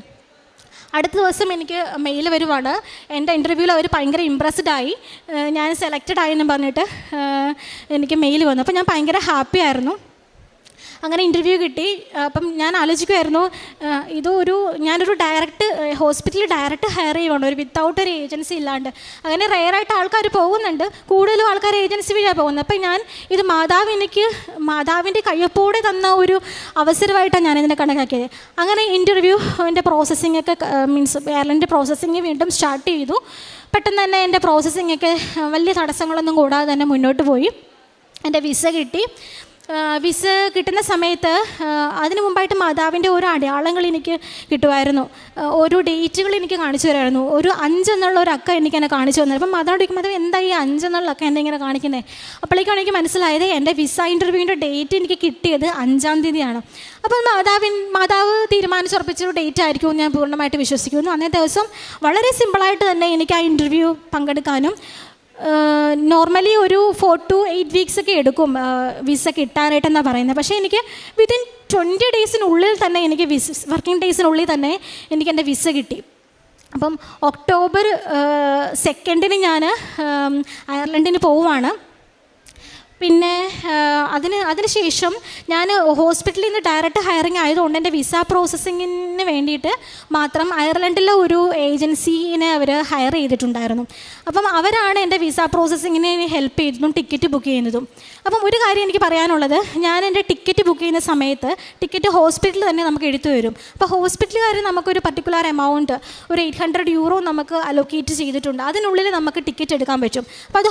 അടുത്ത ദിവസം എനിക്ക് മെയിൽ വരുവാണ്. എൻ്റെ ഇൻ്റർവ്യൂവിൽ അവർ ഭയങ്കര ഇമ്പ്രസ്ഡ് ആയി, ഞാൻ സെലക്റ്റഡ് ആയെന്ന് പറഞ്ഞിട്ട് എനിക്ക് മെയിൽ വന്നു. അപ്പോൾ ഞാൻ ഭയങ്കര ഹാപ്പി ആയിരുന്നു. അങ്ങനെ ഇൻ്റർവ്യൂ കിട്ടി. അപ്പം ഞാൻ ആലോചിക്കുമായിരുന്നു, ഞാനൊരു ഹോസ്പിറ്റലിൽ ഡയറക്റ്റ് ഹയർ ചെയ്യുവാണ്, ഒരു വിത്തൗട്ട് ഒരു ഏജൻസി ഇല്ലാണ്ട്. അങ്ങനെ റെയറായിട്ട് ആൾക്കാർ പോകുന്നുണ്ട്, കൂടുതലും ആൾക്കാർ ഏജൻസി വഴിയാണ് പോകുന്നത്. അപ്പം ഞാൻ ഇത് മാതാവിൻ്റെ കയ്യൊപ്പോടെ തന്ന ഒരു അവസരമായിട്ടാണ് ഞാനിതിനെ കണക്കാക്കിയത്. അങ്ങനെ ഇൻ്റർവ്യൂവിൻ്റെ പ്രോസസ്സിംഗ് ഒക്കെ മീൻസ് എയർലൈൻ്റെ പ്രോസസ്സിങ് വീണ്ടും സ്റ്റാർട്ട് ചെയ്തു. പെട്ടെന്ന് തന്നെ എൻ്റെ പ്രോസസ്സിംഗ് ഒക്കെ വലിയ തടസ്സങ്ങളൊന്നും കൂടാതെ തന്നെ മുന്നോട്ട് പോയി. എൻ്റെ വിസ കിട്ടി. വിസ കിട്ടുന്ന സമയത്ത് അതിന് മുമ്പായിട്ട് മാതാവിൻ്റെ ഓരോ അടയാളങ്ങൾ എനിക്ക് കിട്ടുമായിരുന്നു, ഓരോ ഡേറ്റുകൾ എനിക്ക് കാണിച്ചു തരുമായിരുന്നു. ഒരു 5 എന്നുള്ള ഒരു അക്ക എനിക്കെന്നെ കാണിച്ചു തന്നത്. അപ്പം മാതാവ് ചോദിക്കും, മാതാവ് എന്താ ഈ 5 എന്നുള്ള അക്ക എന്നെ ഇങ്ങനെ കാണിക്കുന്നത്? അപ്പോഴേക്കാണ് എനിക്ക് മനസ്സിലായത് എൻ്റെ വിസ ഇൻ്റർവ്യൂവിൻ്റെ ഡേറ്റ് എനിക്ക് കിട്ടിയത് 5-ാം തീയതിയാണ്. അപ്പോൾ മാതാവ് തീരുമാനിച്ചുറപ്പിച്ചൊരു ഡേറ്റ് ആയിരിക്കും ഞാൻ പൂർണ്ണമായിട്ട് വിശ്വസിക്കുന്നു. അന്നേ ദിവസം വളരെ സിമ്പിളായിട്ട് തന്നെ എനിക്ക് ആ ഇൻ്റർവ്യൂ പങ്കെടുക്കാനും, നോർമലി ഒരു 4 to 8 വീക്സ് ഒക്കെ എടുക്കും വിസ കിട്ടാനായിട്ടെന്നാണ് പറയുന്നത്. പക്ഷേ എനിക്ക് വിതിൻ 20 ഡേയ്സിനുള്ളിൽ തന്നെ വർക്കിംഗ് ഡേയ്സിനുള്ളിൽ തന്നെ എനിക്ക് എൻ്റെ വിസ കിട്ടി. അപ്പം ഒക്ടോബർ 2 ഞാൻ അയർലൻഡിന് പോവുകയാണ്. പിന്നെ അതിന് ശേഷം ഞാൻ ഹോസ്പിറ്റലിൽ നിന്ന് ഡയറക്റ്റ് ഹയറിങ് ആയതുകൊണ്ട് എൻ്റെ വിസ പ്രോസസ്സിങ്ങിന് വേണ്ടിയിട്ട് മാത്രം അയർലൻഡിലെ ഒരു ഏജൻസീനെ അവർ ഹയർ ചെയ്തിട്ടുണ്ടായിരുന്നു. അപ്പം അവരാണ് എൻ്റെ വിസ പ്രോസസ്സിങ്ങിന് ഹെൽപ്പ് ചെയ്തതും ടിക്കറ്റ് ബുക്ക് ചെയ്യുന്നതും. അപ്പം ഒരു കാര്യം എനിക്ക് പറയാനുള്ളത്, ഞാൻ എൻ്റെ ടിക്കറ്റ് ബുക്ക് ചെയ്യുന്ന സമയത്ത് ടിക്കറ്റ് ഹോസ്പിറ്റലിൽ തന്നെ നമുക്ക് എടുത്തു വരും. അപ്പോൾ ഹോസ്പിറ്റലുകാർ നമുക്കൊരു പർട്ടിക്കുലർ എമൗണ്ട്, ഒരു 800 euro നമുക്ക് അലോക്കേറ്റ് ചെയ്തിട്ടുണ്ട്. അതിനുള്ളിൽ നമുക്ക് ടിക്കറ്റ് എടുക്കാൻ പറ്റും. അപ്പോൾ അത്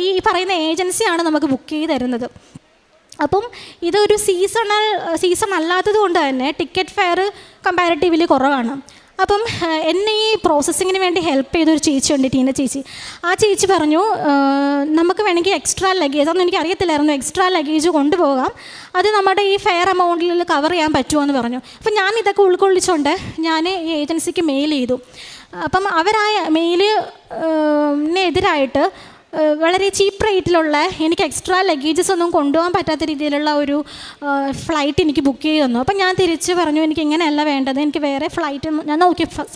ഈ പറയുന്ന ഏജൻസിയാണ് നമുക്ക് ബുക്ക് ചെയ്ത് തരുന്നത്. അപ്പം ഇതൊരു സീസൺ അല്ലാത്തത് കൊണ്ട് തന്നെ ടിക്കറ്റ് ഫെയർ കമ്പാരിറ്റീവ്ലി കുറവാണ്. അപ്പം എന്നെ ഈ പ്രോസസ്സിങ്ങിന് വേണ്ടി ഹെൽപ്പ് ചെയ്തൊരു ചേച്ചിയുണ്ട്, ടീന ചേച്ചി. ആ ചേച്ചി പറഞ്ഞു നമുക്ക് വേണമെങ്കിൽ എക്സ്ട്രാ ലഗേജ്, അതൊന്നും എനിക്ക് അറിയത്തില്ലായിരുന്നു, എക്സ്ട്രാ ലഗേജ് കൊണ്ടുപോകാം, അത് നമ്മുടെ ഈ ഫെയർ എമൗണ്ടിൽ കവർ ചെയ്യാൻ പറ്റുമോ എന്ന് പറഞ്ഞു. അപ്പം ഞാൻ ഇതൊക്കെ ഉൾക്കൊള്ളിച്ചുകൊണ്ട് ഞാൻ ഈ ഏജൻസിക്ക് മെയിൽ ചെയ്തു. അപ്പം അവരാ മെയിലിനെതിരായിട്ട് വളരെ ചീപ്പ് റേറ്റിലുള്ള, എനിക്ക് എക്സ്ട്രാ ലഗേജസ് ഒന്നും കൊണ്ടുപോകാൻ പറ്റാത്ത രീതിയിലുള്ള ഒരു ഫ്ലൈറ്റ് എനിക്ക് ബുക്ക് ചെയ്ത് തന്നു. അപ്പം ഞാൻ തിരിച്ച് പറഞ്ഞു എനിക്ക് ഇങ്ങനെയല്ല വേണ്ടത്, എനിക്ക് വേറെ ഫ്ലൈറ്റ്, ഞാൻ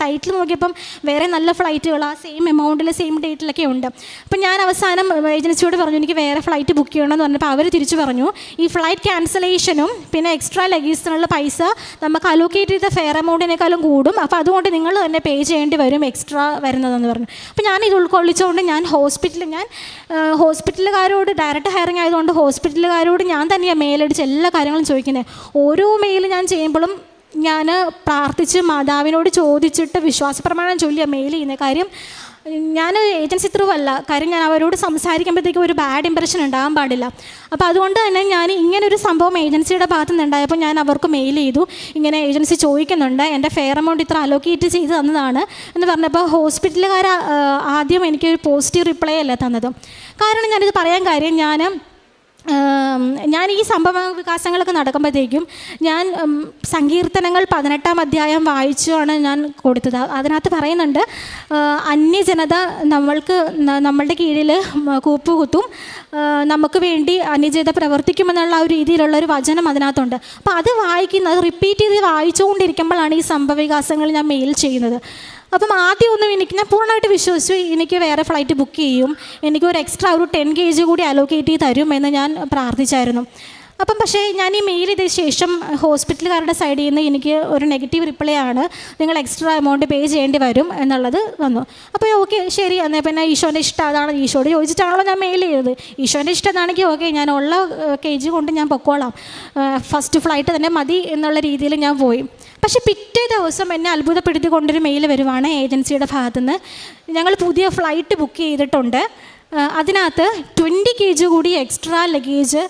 സൈറ്റിൽ നോക്കിയപ്പം വേറെ നല്ല ഫ്ലൈറ്റുകൾ ആ സെയിം എമൗണ്ടിൽ സെയിം ഡേറ്റിലൊക്കെ ഉണ്ട്. അപ്പം ഞാൻ അവസാനം ഏജൻസിയോട് പറഞ്ഞു എനിക്ക് വേറെ ഫ്ലൈറ്റ് ബുക്ക് ചെയ്യണമെന്ന് പറഞ്ഞപ്പോൾ അവർ തിരിച്ചു പറഞ്ഞു ഈ ഫ്ലൈറ്റ് ക്യാൻസലേഷനും പിന്നെ എക്സ്ട്രാ ലഗേജിനുള്ള പൈസ നമുക്ക് അലോക്കേറ്റ് ചെയ്ത ഫെയർ എമൗണ്ടിനേക്കാളും കൂടും, അപ്പോൾ അതുകൊണ്ട് നിങ്ങൾ തന്നെ പേ ചെയ്യേണ്ടി വരും എക്സ്ട്രാ വരുന്നതെന്ന് പറഞ്ഞു. അപ്പോൾ ഞാൻ ഇത് ഉൾക്കൊള്ളിച്ചുകൊണ്ട് ഞാൻ ഹോസ്പിറ്റലുകാരോട് ഡയറക്റ്റ് ഹയറിങ് ആയതുകൊണ്ട് ഹോസ്പിറ്റലുകാരോട് ഞാൻ തന്നെയാണ് മെയിലടിച്ച് എല്ലാ കാര്യങ്ങളും ചോദിക്കുന്നത്. ഓരോ മെയിൽ ഞാൻ ചെയ്യുമ്പോഴും ഞാൻ പ്രാർത്ഥിച്ച് മാതാവിനോട് ചോദിച്ചിട്ട് വിശ്വാസപ്രമാണം ചൊല്ലിയാണ് മെയിൽ ചെയ്യുന്നത്. കാര്യം ഞാൻ ഏജൻസി ത്രൂ അല്ല, കാര്യം ഞാൻ അവരോട് സംസാരിക്കുമ്പോഴത്തേക്കും ഒരു ബാഡ് ഇമ്പ്രഷൻ ഉണ്ടാകാൻ പാടില്ല. അപ്പോൾ അതുകൊണ്ട് തന്നെ ഞാൻ ഇങ്ങനൊരു സംഭവം ഏജൻസിയുടെ ഭാഗത്തു നിന്നുണ്ടായപ്പോൾ ഞാൻ അവർക്ക് മെയിൽ ചെയ്തു, ഇങ്ങനെ ഏജൻസി ചോദിക്കുന്നുണ്ട് എൻ്റെ ഫെയർ എമൗണ്ട് ഇത്ര അലോക്കേറ്റ് ചെയ്ത് തന്നതാണ് എന്ന് പറഞ്ഞപ്പോൾ ഹോസ്പിറ്റലുകാർ ആദ്യം എനിക്കൊരു പോസിറ്റീവ് റിപ്ലൈ അല്ല തന്നത്. കാരണം ഞാനിത് പറയാൻ കാര്യം ഞാൻ ഈ സംഭവ വികാസങ്ങളൊക്കെ നടക്കുമ്പോഴത്തേക്കും ഞാൻ സങ്കീർത്തനങ്ങൾ 18-ാം അധ്യായം വായിച്ചാണ് ഞാൻ കൊടുത്തത്. അതിനകത്ത് പറയുന്നുണ്ട് അന്യജനത നമ്മളുടെ കീഴിൽ കൂപ്പുകുത്തും, നമുക്ക് വേണ്ടി അന്യജനത പ്രവർത്തിക്കുമെന്നുള്ള ഒരു രീതിയിലുള്ള ഒരു വചനം അതിനകത്തുണ്ട്. അപ്പോൾ അത് റിപ്പീറ്റ് ചെയ്ത് വായിച്ചുകൊണ്ടിരിക്കുമ്പോഴാണ് ഈ സംഭവ വികാസങ്ങൾ ഞാൻ മെയിൽ ചെയ്യുന്നത്. അപ്പം ആദ്യമൊന്നും ഞാൻ പൂർണ്ണമായിട്ട് വിശ്വസിച്ചു എനിക്ക് വേറെ ഫ്ലൈറ്റ് ബുക്ക് ചെയ്യും, എനിക്കൊരു എക്സ്ട്രാ ഒരു 10 kg കൂടി അലോക്കേറ്റ് ചെയ്ത് തരുമെന്ന് ഞാൻ പ്രാർത്ഥിച്ചായിരുന്നു. അപ്പം പക്ഷേ ഞാൻ ഈ മെയിൽ ചെയ്ത ശേഷം ഹോസ്പിറ്റലുകാരുടെ സൈഡിൽ നിന്ന് എനിക്ക് ഒരു നെഗറ്റീവ് റിപ്ലൈ ആണ്, നിങ്ങൾ എക്സ്ട്രാ എമൗണ്ട് പേ ചെയ്യേണ്ടി വരും എന്നുള്ളത് വന്നു. അപ്പോൾ ഓക്കെ ശരി, എന്നാൽ പിന്നെ ഈശോൻ്റെ ഇഷ്ടം അതാണ്, ഈശോയോട് ചോദിച്ചിട്ടാണല്ലോ ഞാൻ മെയിൽ ചെയ്തത്, ഈശോൻ്റെ ഇഷ്ടം എന്നാണെങ്കിൽ ഓക്കെ ഞാൻ ഉള്ള KG കൊണ്ട് ഞാൻ പൊക്കോളാം, ഫസ്റ്റ് ഫ്ലൈറ്റ് തന്നെ മതി എന്നുള്ള രീതിയിൽ ഞാൻ പോയി. പക്ഷേ പിറ്റേ ദിവസം എന്നെ അത്ഭുതപ്പെടുത്തിക്കൊണ്ടൊരു മെയിൽ വരുവാണ് ഏജൻസിയുടെ ഭാഗത്തുനിന്ന്, ഞങ്ങൾ പുതിയ ഫ്ലൈറ്റ് ബുക്ക് ചെയ്തിട്ടുണ്ട്, അതിനകത്ത് 20 kg കൂടി എക്സ്ട്രാ ലഗേജ്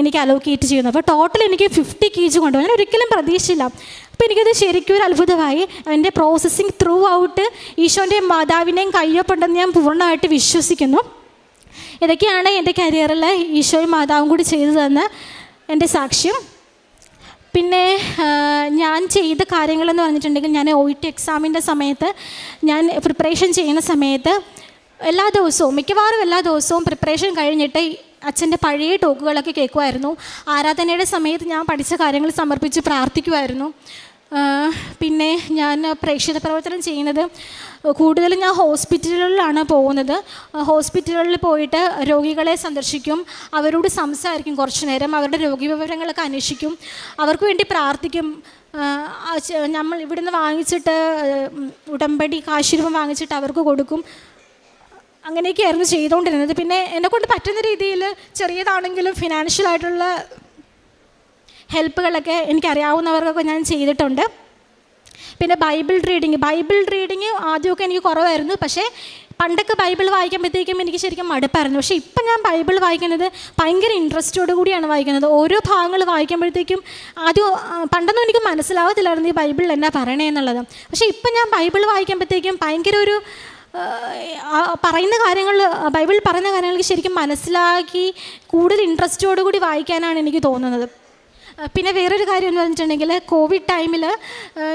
എനിക്ക് അലോക്കേറ്റ് ചെയ്യുന്നു. അപ്പോൾ ടോട്ടൽ എനിക്ക് 50 kg കൊണ്ടുപോകും. ഞാൻ ഒരിക്കലും പ്രതീക്ഷിച്ചില്ല. അപ്പോൾ എനിക്കത് ശരിക്കും ഒരു അത്ഭുതമായി. എൻ്റെ പ്രോസസ്സിങ് ത്രൂ ഔട്ട് ഈശോൻ്റെയും മാതാവിൻ്റെയും കയ്യൊപ്പുണ്ടെന്ന് ഞാൻ പൂർണ്ണമായിട്ട് വിശ്വസിക്കുന്നു. ഇതൊക്കെയാണ് എൻ്റെ കരിയറിൽ ഈശോയും മാതാവും കൂടി ചെയ്തു തന്ന എൻ്റെ സാക്ഷ്യം. പിന്നെ ഞാൻ ചെയ്ത കാര്യങ്ങളെന്ന് പറഞ്ഞിട്ടുണ്ടെങ്കിൽ ഞാൻ OET എക്സാമിൻ്റെ സമയത്ത് ഞാൻ പ്രിപ്പറേഷൻ ചെയ്യുന്ന സമയത്ത് മിക്കവാറും എല്ലാ ദിവസവും പ്രിപ്പറേഷൻ കഴിഞ്ഞിട്ട് അച്ഛൻ്റെ പഴയ ടോക്കുകളൊക്കെ കേൾക്കുമായിരുന്നു. ആരാധനയുടെ സമയത്ത് ഞാൻ പഠിച്ച കാര്യങ്ങൾ സമർപ്പിച്ച് പ്രാർത്ഥിക്കുമായിരുന്നു. പിന്നെ ഞാൻ പ്രേക്ഷിത പ്രവർത്തനം ചെയ്യുന്നത് കൂടുതലും ഞാൻ ഹോസ്പിറ്റലുകളിലാണ് പോകുന്നത്. ഹോസ്പിറ്റലുകളിൽ പോയിട്ട് രോഗികളെ സന്ദർശിക്കും, അവരോട് സംസാരിക്കും, കുറച്ച് നേരം അവരുടെ രോഗവിവരങ്ങളൊക്കെ അന്വേഷിക്കും, അവർക്ക് വേണ്ടി പ്രാർത്ഥിക്കും. നമ്മൾ ഇവിടുന്ന് വാങ്ങിച്ചിട്ട് ഉടമ്പടി കാശുരൂപം വാങ്ങിച്ചിട്ട് അവർക്ക് കൊടുക്കും. അങ്ങനെയൊക്കെയായിരുന്നു ചെയ്തുകൊണ്ടിരുന്നത്. പിന്നെ എന്നെക്കൊണ്ട് പറ്റുന്ന രീതിയിൽ ചെറിയതാണെങ്കിലും ഫിനാൻഷ്യലായിട്ടുള്ള ഹെൽപ്പുകളൊക്കെ എനിക്കറിയാവുന്നവർക്കൊക്കെ ഞാൻ ചെയ്തിട്ടുണ്ട്. പിന്നെ ബൈബിൾ റീഡിങ് ആദ്യമൊക്കെ എനിക്ക് കുറവായിരുന്നു. പക്ഷേ പണ്ടൊക്കെ ബൈബിൾ വായിക്കുമ്പോഴത്തേക്കും എനിക്ക് ശരിക്കും മടുപ്പായിരുന്നു. പക്ഷേ ഇപ്പം ഞാൻ ബൈബിൾ വായിക്കുന്നത് ഭയങ്കര ഇൻട്രസ്റ്റോടു കൂടിയാണ് വായിക്കുന്നത്. ഓരോ ഭാഗങ്ങൾ വായിക്കുമ്പോഴത്തേക്കും പണ്ടൊന്നും എനിക്ക് മനസ്സിലാവത്തില്ലായിരുന്നു ഈ ബൈബിളിൽ എന്നാ പറയണേ എന്നുള്ളത്. പക്ഷേ ഇപ്പം ഞാൻ ബൈബിൾ വായിക്കുമ്പോഴത്തേക്കും ഭയങ്കര ഒരു ബൈബിൾ പറയുന്ന കാര്യങ്ങൾക്ക് ശരിക്കും മനസ്സിലാക്കി കൂടുതൽ ഇൻട്രസ്റ്റോടുകൂടി വായിക്കാനാണ് എനിക്ക് തോന്നുന്നത്. പിന്നെ വേറൊരു കാര്യം എന്ന് പറഞ്ഞിട്ടുണ്ടെങ്കിൽ കോവിഡ് ടൈമിൽ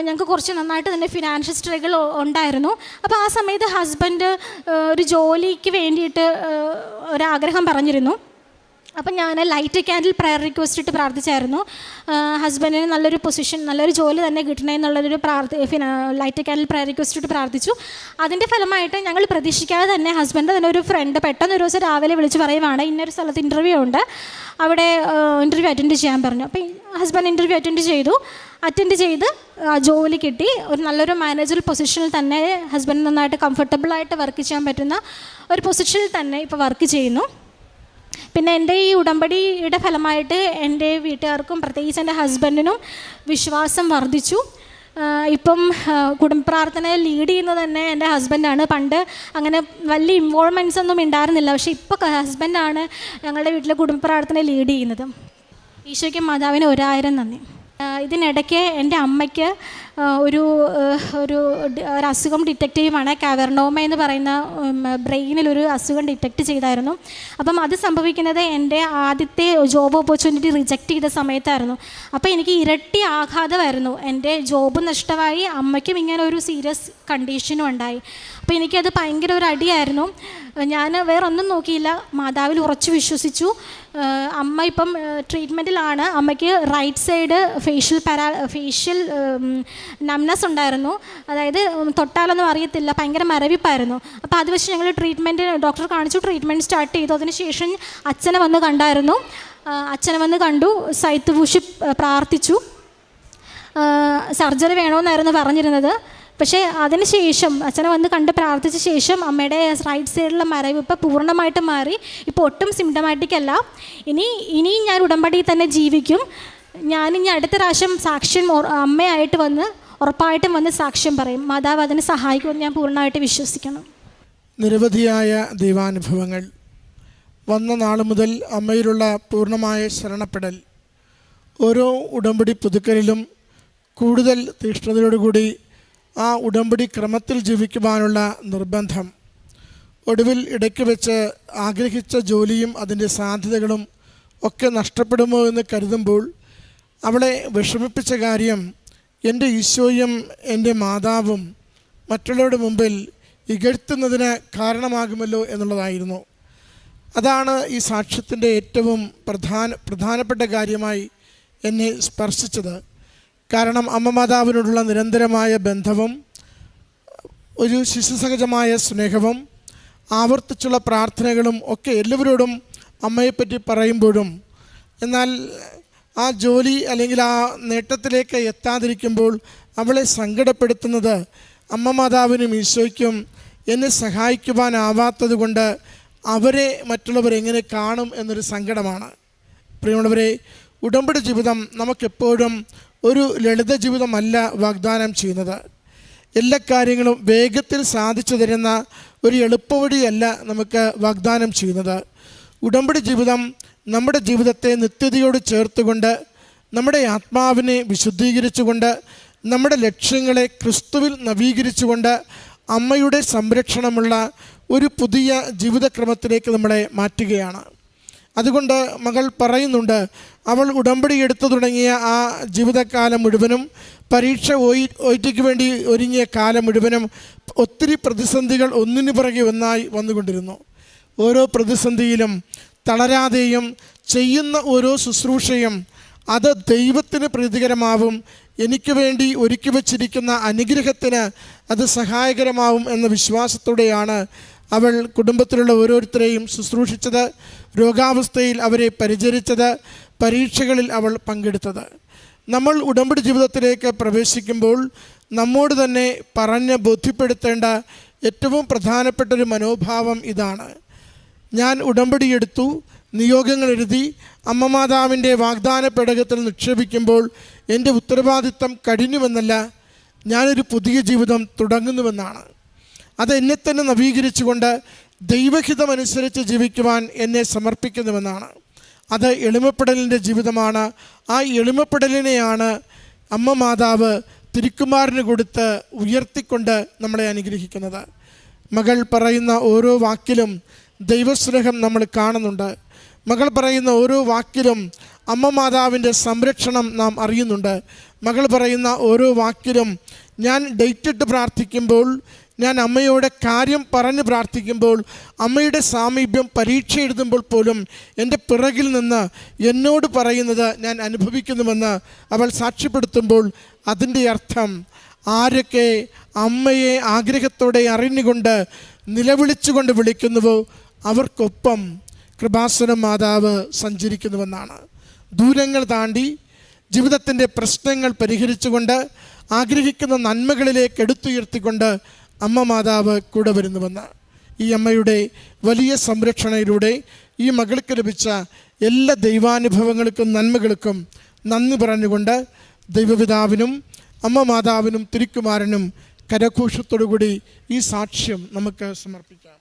ഞങ്ങൾക്ക് കുറച്ച് നന്നായിട്ട് തന്നെ ഫിനാൻഷ്യൽ സ്ട്രഗിൾ ഉണ്ടായിരുന്നു. അപ്പോൾ ആ സമയത്ത് ഹസ്ബൻഡ് ഒരു ജോലിക്ക് വേണ്ടിയിട്ട് ഒരാഗ്രഹം പറഞ്ഞിരുന്നു. അപ്പം ഞാൻ ലൈറ്റ് ക്യാൻഡിൽ പ്രയർ റിക്വസ്റ്റ് ഇട്ട് പ്രാർത്ഥിച്ചായിരുന്നു. ഹസ്ബൻഡിന് നല്ലൊരു ജോലി തന്നെ കിട്ടണേ എന്നുള്ളൊരു ലൈറ്റ് ക്യാൻഡിൽ പ്രയർ റിക്വസ്റ്റ് ഇട്ട് പ്രാർത്ഥിച്ചു. അതിൻ്റെ ഫലമായിട്ട് ഞങ്ങൾ പ്രതീക്ഷിക്കാതെ തന്നെ ഹസ്ബൻഡ് തന്നെ ഒരു ഫ്രണ്ട് പെട്ടെന്ന് ഒരു ദിവസം രാവിലെ വിളിച്ച് പറയുവാണ് ഇന്നൊരു സ്ഥലത്ത് ഇൻ്റർവ്യൂ ഉണ്ട്, അവിടെ ഇൻ്റർവ്യൂ അറ്റൻഡ് ചെയ്യാൻ പറഞ്ഞു. അപ്പോൾ ഹസ്ബൻഡ് ഇൻ്റർവ്യൂ അറ്റൻഡ് ചെയ്ത് ജോലി കിട്ടി. ഒരു നല്ലൊരു മാനേജർ പൊസിഷനിൽ തന്നെ ഹസ്ബൻഡ് നന്നായിട്ട് കംഫർട്ടബിളായിട്ട് വർക്ക് ചെയ്യാൻ പറ്റുന്ന ഒരു പൊസിഷനിൽ തന്നെ ഇപ്പോൾ വർക്ക് ചെയ്യുന്നു. പിന്നെ എൻ്റെ ഈ ഉടമ്പടിയുടെ ഫലമായിട്ട് എൻ്റെ വീട്ടുകാർക്കും പ്രത്യേകിച്ച് എൻ്റെ ഹസ്ബൻഡിനും വിശ്വാസം വർദ്ധിച്ചു. ഇപ്പം കുടുംബ പ്രാർത്ഥനയെ ലീഡ് ചെയ്യുന്നത് തന്നെ എൻ്റെ ഹസ്ബൻഡാണ്. പണ്ട് അങ്ങനെ വലിയ ഇൻവോൾവ്മെൻറ്റ്സ് ഒന്നും ഉണ്ടായിരുന്നില്ല. പക്ഷേ ഇപ്പോൾ ഹസ്ബൻഡാണ് ഞങ്ങളുടെ വീട്ടിലെ കുടുംബ പ്രാർത്ഥനയെ ലീഡ് ചെയ്യുന്നത്. ഈശോയ്ക്കും മാതാവിന് 1000 നന്ദി. ഇതിനിടയ്ക്ക് എൻ്റെ അമ്മയ്ക്ക് ഒരു അസുഖം ഡിറ്റക്റ്റ് ചെയ്യുവാണ്. കാവർണോമ എന്ന് പറയുന്ന ബ്രെയിനിലൊരു അസുഖം ഡിറ്റക്റ്റ് ചെയ്തായിരുന്നു. അപ്പം അത് സംഭവിക്കുന്നത് എൻ്റെ ആദ്യത്തെ ജോബ് ഓപ്പർച്യൂണിറ്റി റിജക്റ്റ് ചെയ്ത സമയത്തായിരുന്നു. അപ്പോൾ എനിക്ക് ഇരട്ടി ആഘാതമായിരുന്നു. എൻ്റെ ജോബ് നഷ്ടമായി, അമ്മയ്ക്കും ഇങ്ങനെ ഒരു സീരിയസ് കണ്ടീഷനും ഉണ്ടായി. അപ്പോൾ എനിക്കത് ഭയങ്കര ഒരു അടിയായിരുന്നു. ഞാൻ വേറൊന്നും നോക്കിയില്ല, മാതാവിൽ ഉറച്ചു വിശ്വസിച്ചു. അമ്മ ഇപ്പം ട്രീറ്റ്മെൻറ്റിലാണ്. അമ്മയ്ക്ക് റൈറ്റ് സൈഡ് ഫേഷ്യൽ നംനസ് ഉണ്ടായിരുന്നു. അതായത് തൊട്ടാലൊന്നും അറിയത്തില്ല, ഭയങ്കര മരവിപ്പായിരുന്നു. അപ്പോൾ അത് വെച്ച് ഞങ്ങൾ ഡോക്ടറെ കാണിച്ചു, ട്രീറ്റ്മെൻറ്റ് സ്റ്റാർട്ട് ചെയ്തു. അതിനുശേഷം അച്ഛനെ വന്ന് കണ്ടായിരുന്നു. അച്ഛനെ വന്ന് കണ്ടു, സൈത്ത് പൂശി പ്രാർത്ഥിച്ചു. സർജറി വേണമെന്നായിരുന്നു പറഞ്ഞിരുന്നത്. പക്ഷേ അതിന് ശേഷം അച്ഛനെ വന്ന് കണ്ട് പ്രാർത്ഥിച്ച ശേഷം അമ്മയുടെ റൈറ്റ് സൈഡിലുള്ള മരവിപ്പ് പൂർണ്ണമായിട്ട് മാറി. ഇപ്പോൾ ഒട്ടും സിംറ്റമാറ്റിക് അല്ല. ഇനി ഞാൻ ഉടമ്പടിയിൽ തന്നെ ജീവിക്കും. ഞാനിനി അടുത്ത പ്രാവശ്യം സാക്ഷ്യം അമ്മയായിട്ട് വന്ന് ഉറപ്പായിട്ടും വന്ന് സാക്ഷ്യം പറയും. മാതാവ് അതിന് സഹായിക്കുമെന്ന് ഞാൻ പൂർണ്ണമായിട്ട് വിശ്വസിക്കണം. നിരവധിയായ ദൈവാനുഭവങ്ങൾ വന്ന നാൾ മുതൽ അമ്മയിലുള്ള പൂർണ്ണമായ ശരണപ്പെടൽ, ഓരോ ഉടമ്പടി പുതുക്കലിലും കൂടുതൽ തീഷ്ണതയോടുകൂടി ആ ഉടമ്പടി ക്രമത്തിൽ ജീവിക്കുവാനുള്ള നിർബന്ധം, ഒടുവിൽ ഇടയ്ക്ക് വെച്ച് ആഗ്രഹിച്ച ജോലിയും അതിൻ്റെ സാധ്യതകളും ഒക്കെ നഷ്ടപ്പെടുമോ എന്ന് കരുതുമ്പോൾ അവളെ വിഷമിപ്പിച്ച കാര്യം എൻ്റെ ഈശോയും എൻ്റെ മാതാവും മറ്റുള്ളവരുടെ മുമ്പിൽ ഇകഴ്ത്തുന്നതിന് കാരണമാകുമല്ലോ എന്നുള്ളതായിരുന്നു. അതാണ് ഈ സാക്ഷ്യത്തിൻ്റെ ഏറ്റവും പ്രധാനപ്പെട്ട കാര്യമായി എന്നെ സ്പർശിച്ചത്. കാരണം അമ്മ മാതാവിനോടുള്ള നിരന്തരമായ ബന്ധവും ഒരു ശിശുസഹജമായ സ്നേഹവും ആവർത്തിച്ചുള്ള പ്രാർത്ഥനകളും ഒക്കെ എല്ലാവരോടും അമ്മയെപ്പറ്റി പറയുമ്പോഴും, എന്നാൽ ആ ജോലി അല്ലെങ്കിൽ ആ നേട്ടത്തിലേക്ക് എത്താതിരിക്കുമ്പോൾ അവളെ സങ്കടപ്പെടുത്തുന്നത് അമ്മ മാതാവിനും ഈശോയ്ക്കും എന്നെ സഹായിക്കുവാനാവാത്തത് കൊണ്ട് അവരെ മറ്റുള്ളവരെങ്ങനെ കാണും എന്നൊരു സങ്കടമാണ്. പ്രിയമുള്ളവരെ, ഉടമ്പടി ജീവിതം നമുക്കെപ്പോഴും ഒരു ലളിത ജീവിതമല്ല വാഗ്ദാനം ചെയ്യുന്നത്. എല്ലാ കാര്യങ്ങളും വേഗത്തിൽ സാധിച്ചു തരുന്ന ഒരു എളുപ്പവഴിയല്ല നമുക്ക് വാഗ്ദാനം ചെയ്യുന്നത്. ഉടമ്പടി ജീവിതം നമ്മുടെ ജീവിതത്തെ നിത്യതയോട് ചേർത്തുകൊണ്ട്, നമ്മുടെ ആത്മാവിനെ വിശുദ്ധീകരിച്ചുകൊണ്ട്, നമ്മുടെ ലക്ഷ്യങ്ങളെ ക്രിസ്തുവിൽ നവീകരിച്ചുകൊണ്ട് അമ്മയുടെ സംരക്ഷണമുള്ള ഒരു പുതിയ ജീവിതക്രമത്തിലേക്ക് നമ്മളെ മാറ്റുകയാണ്. അതുകൊണ്ട് മകൾ പറയുന്നുണ്ട്, അവൾ ഉടമ്പടി എടുത്തു തുടങ്ങിയ ആ ജീവിതകാലം മുഴുവനും, പരീക്ഷ ഒയ്റ്റിക്ക് വേണ്ടി ഒരുങ്ങിയ കാലം മുഴുവനും ഒത്തിരി പ്രതിസന്ധികൾ ഒന്നിനു പുറകെ ഒന്നായി വന്നുകൊണ്ടിരുന്നു. ഓരോ പ്രതിസന്ധിയിലും തളരാതെയും ചെയ്യുന്ന ഓരോ ശുശ്രൂഷയും അത് ദൈവത്തിന് പ്രീതികരമാവും, എനിക്ക് വേണ്ടി ഒരുക്കി വച്ചിരിക്കുന്ന അനുഗ്രഹത്തിന് അത് സഹായകരമാവും എന്ന വിശ്വാസത്തോടെയാണ് അവൾ കുടുംബത്തിലുള്ള ഓരോരുത്തരെയും ശുശ്രൂഷിച്ചത്, രോഗാവസ്ഥയിൽ അവരെ പരിചരിച്ചത്, പരീക്ഷകളിൽ അവൾ പങ്കെടുത്തത്. നമ്മൾ ഉടമ്പടി ജീവിതത്തിലേക്ക് പ്രവേശിക്കുമ്പോൾ നമ്മോട് തന്നെ പറഞ്ഞ് ബോധ്യപ്പെടുത്തേണ്ട ഏറ്റവും പ്രധാനപ്പെട്ടൊരു മനോഭാവം ഇതാണ്: ഞാൻ ഉടമ്പടിയെടുത്തു, നിയോഗങ്ങൾ എഴുതി അമ്മ മാതാവിൻ്റെ വാഗ്ദാന പേടകത്തിൽ നിക്ഷേപിക്കുമ്പോൾ എൻ്റെ ഉത്തരവാദിത്തം കഴിഞ്ഞുവെന്നല്ല, ഞാനൊരു പുതിയ ജീവിതം തുടങ്ങുന്നുവെന്നാണ്. അത് എന്നെ തന്നെ നവീകരിച്ചുകൊണ്ട് ദൈവഹിതമനുസരിച്ച് ജീവിക്കുവാൻ എന്നെ സമർപ്പിക്കുന്നുവെന്നാണ്. അത് എളിമപ്പെടലിൻ്റെ ജീവിതമാണ്. ആ എളിമപ്പെടലിനെയാണ് അമ്മ മാതാവ് തിരുക്കുമാരന് കൊടുത്ത് ഉയർത്തിക്കൊണ്ട് നമ്മളെ അനുഗ്രഹിക്കുന്നത്. മകൾ പറയുന്ന ഓരോ വാക്കിലും ദൈവസ്നേഹം നമ്മൾ കാണുന്നുണ്ട്. മകൾ പറയുന്ന ഓരോ വാക്കിലും അമ്മ മാതാവിൻ്റെ സംരക്ഷണം നാം അറിയുന്നുണ്ട്. മകൾ പറയുന്ന ഓരോ വാക്കിലും ഞാൻ ഡേറ്റിട്ട് പ്രാർത്ഥിക്കുമ്പോൾ, ഞാൻ അമ്മയോട് കാര്യം പറഞ്ഞ് പ്രാർത്ഥിക്കുമ്പോൾ, അമ്മയുടെ സാമീപ്യം പരീക്ഷ എഴുതുമ്പോൾ പോലും എൻ്റെ പിറകിൽ നിന്ന് എന്നോട് പറയുന്നത് ഞാൻ അനുഭവിക്കുന്നുവെന്ന് അവൾ സാക്ഷ്യപ്പെടുത്തുമ്പോൾ അതിൻ്റെ അർത്ഥം ആരൊക്കെ അമ്മയെ ആഗ്രഹത്തോടെ അറിഞ്ഞുകൊണ്ട് നിലവിളിച്ചുകൊണ്ട് വിളിക്കുന്നുവോ അവർക്കൊപ്പം കൃപാസന മാതാവ് സഞ്ചരിക്കുന്നുവെന്നാണ്. ദൂരങ്ങൾ താണ്ടി ജീവിതത്തിൻ്റെ പ്രശ്നങ്ങൾ പരിഹരിച്ചുകൊണ്ട് ആഗ്രഹിക്കുന്ന നന്മകളിലേക്ക് എടുത്തുയർത്തിക്കൊണ്ട് അമ്മ മാതാവ് കൂടെ വരുന്നുവെന്ന്. ഈ അമ്മയുടെ വലിയ സംരക്ഷണയിലൂടെ ഈ മകൾക്ക് ലഭിച്ച എല്ലാ ദൈവാനുഭവങ്ങൾക്കും നന്മകൾക്കും നന്ദി പറഞ്ഞുകൊണ്ട് ദൈവപിതാവിനും അമ്മ മാതാവിനും തിരുക്കുമാരനും കരഘോഷത്തോടുകൂടി ഈ സാക്ഷ്യം നമുക്ക് സമർപ്പിക്കാം.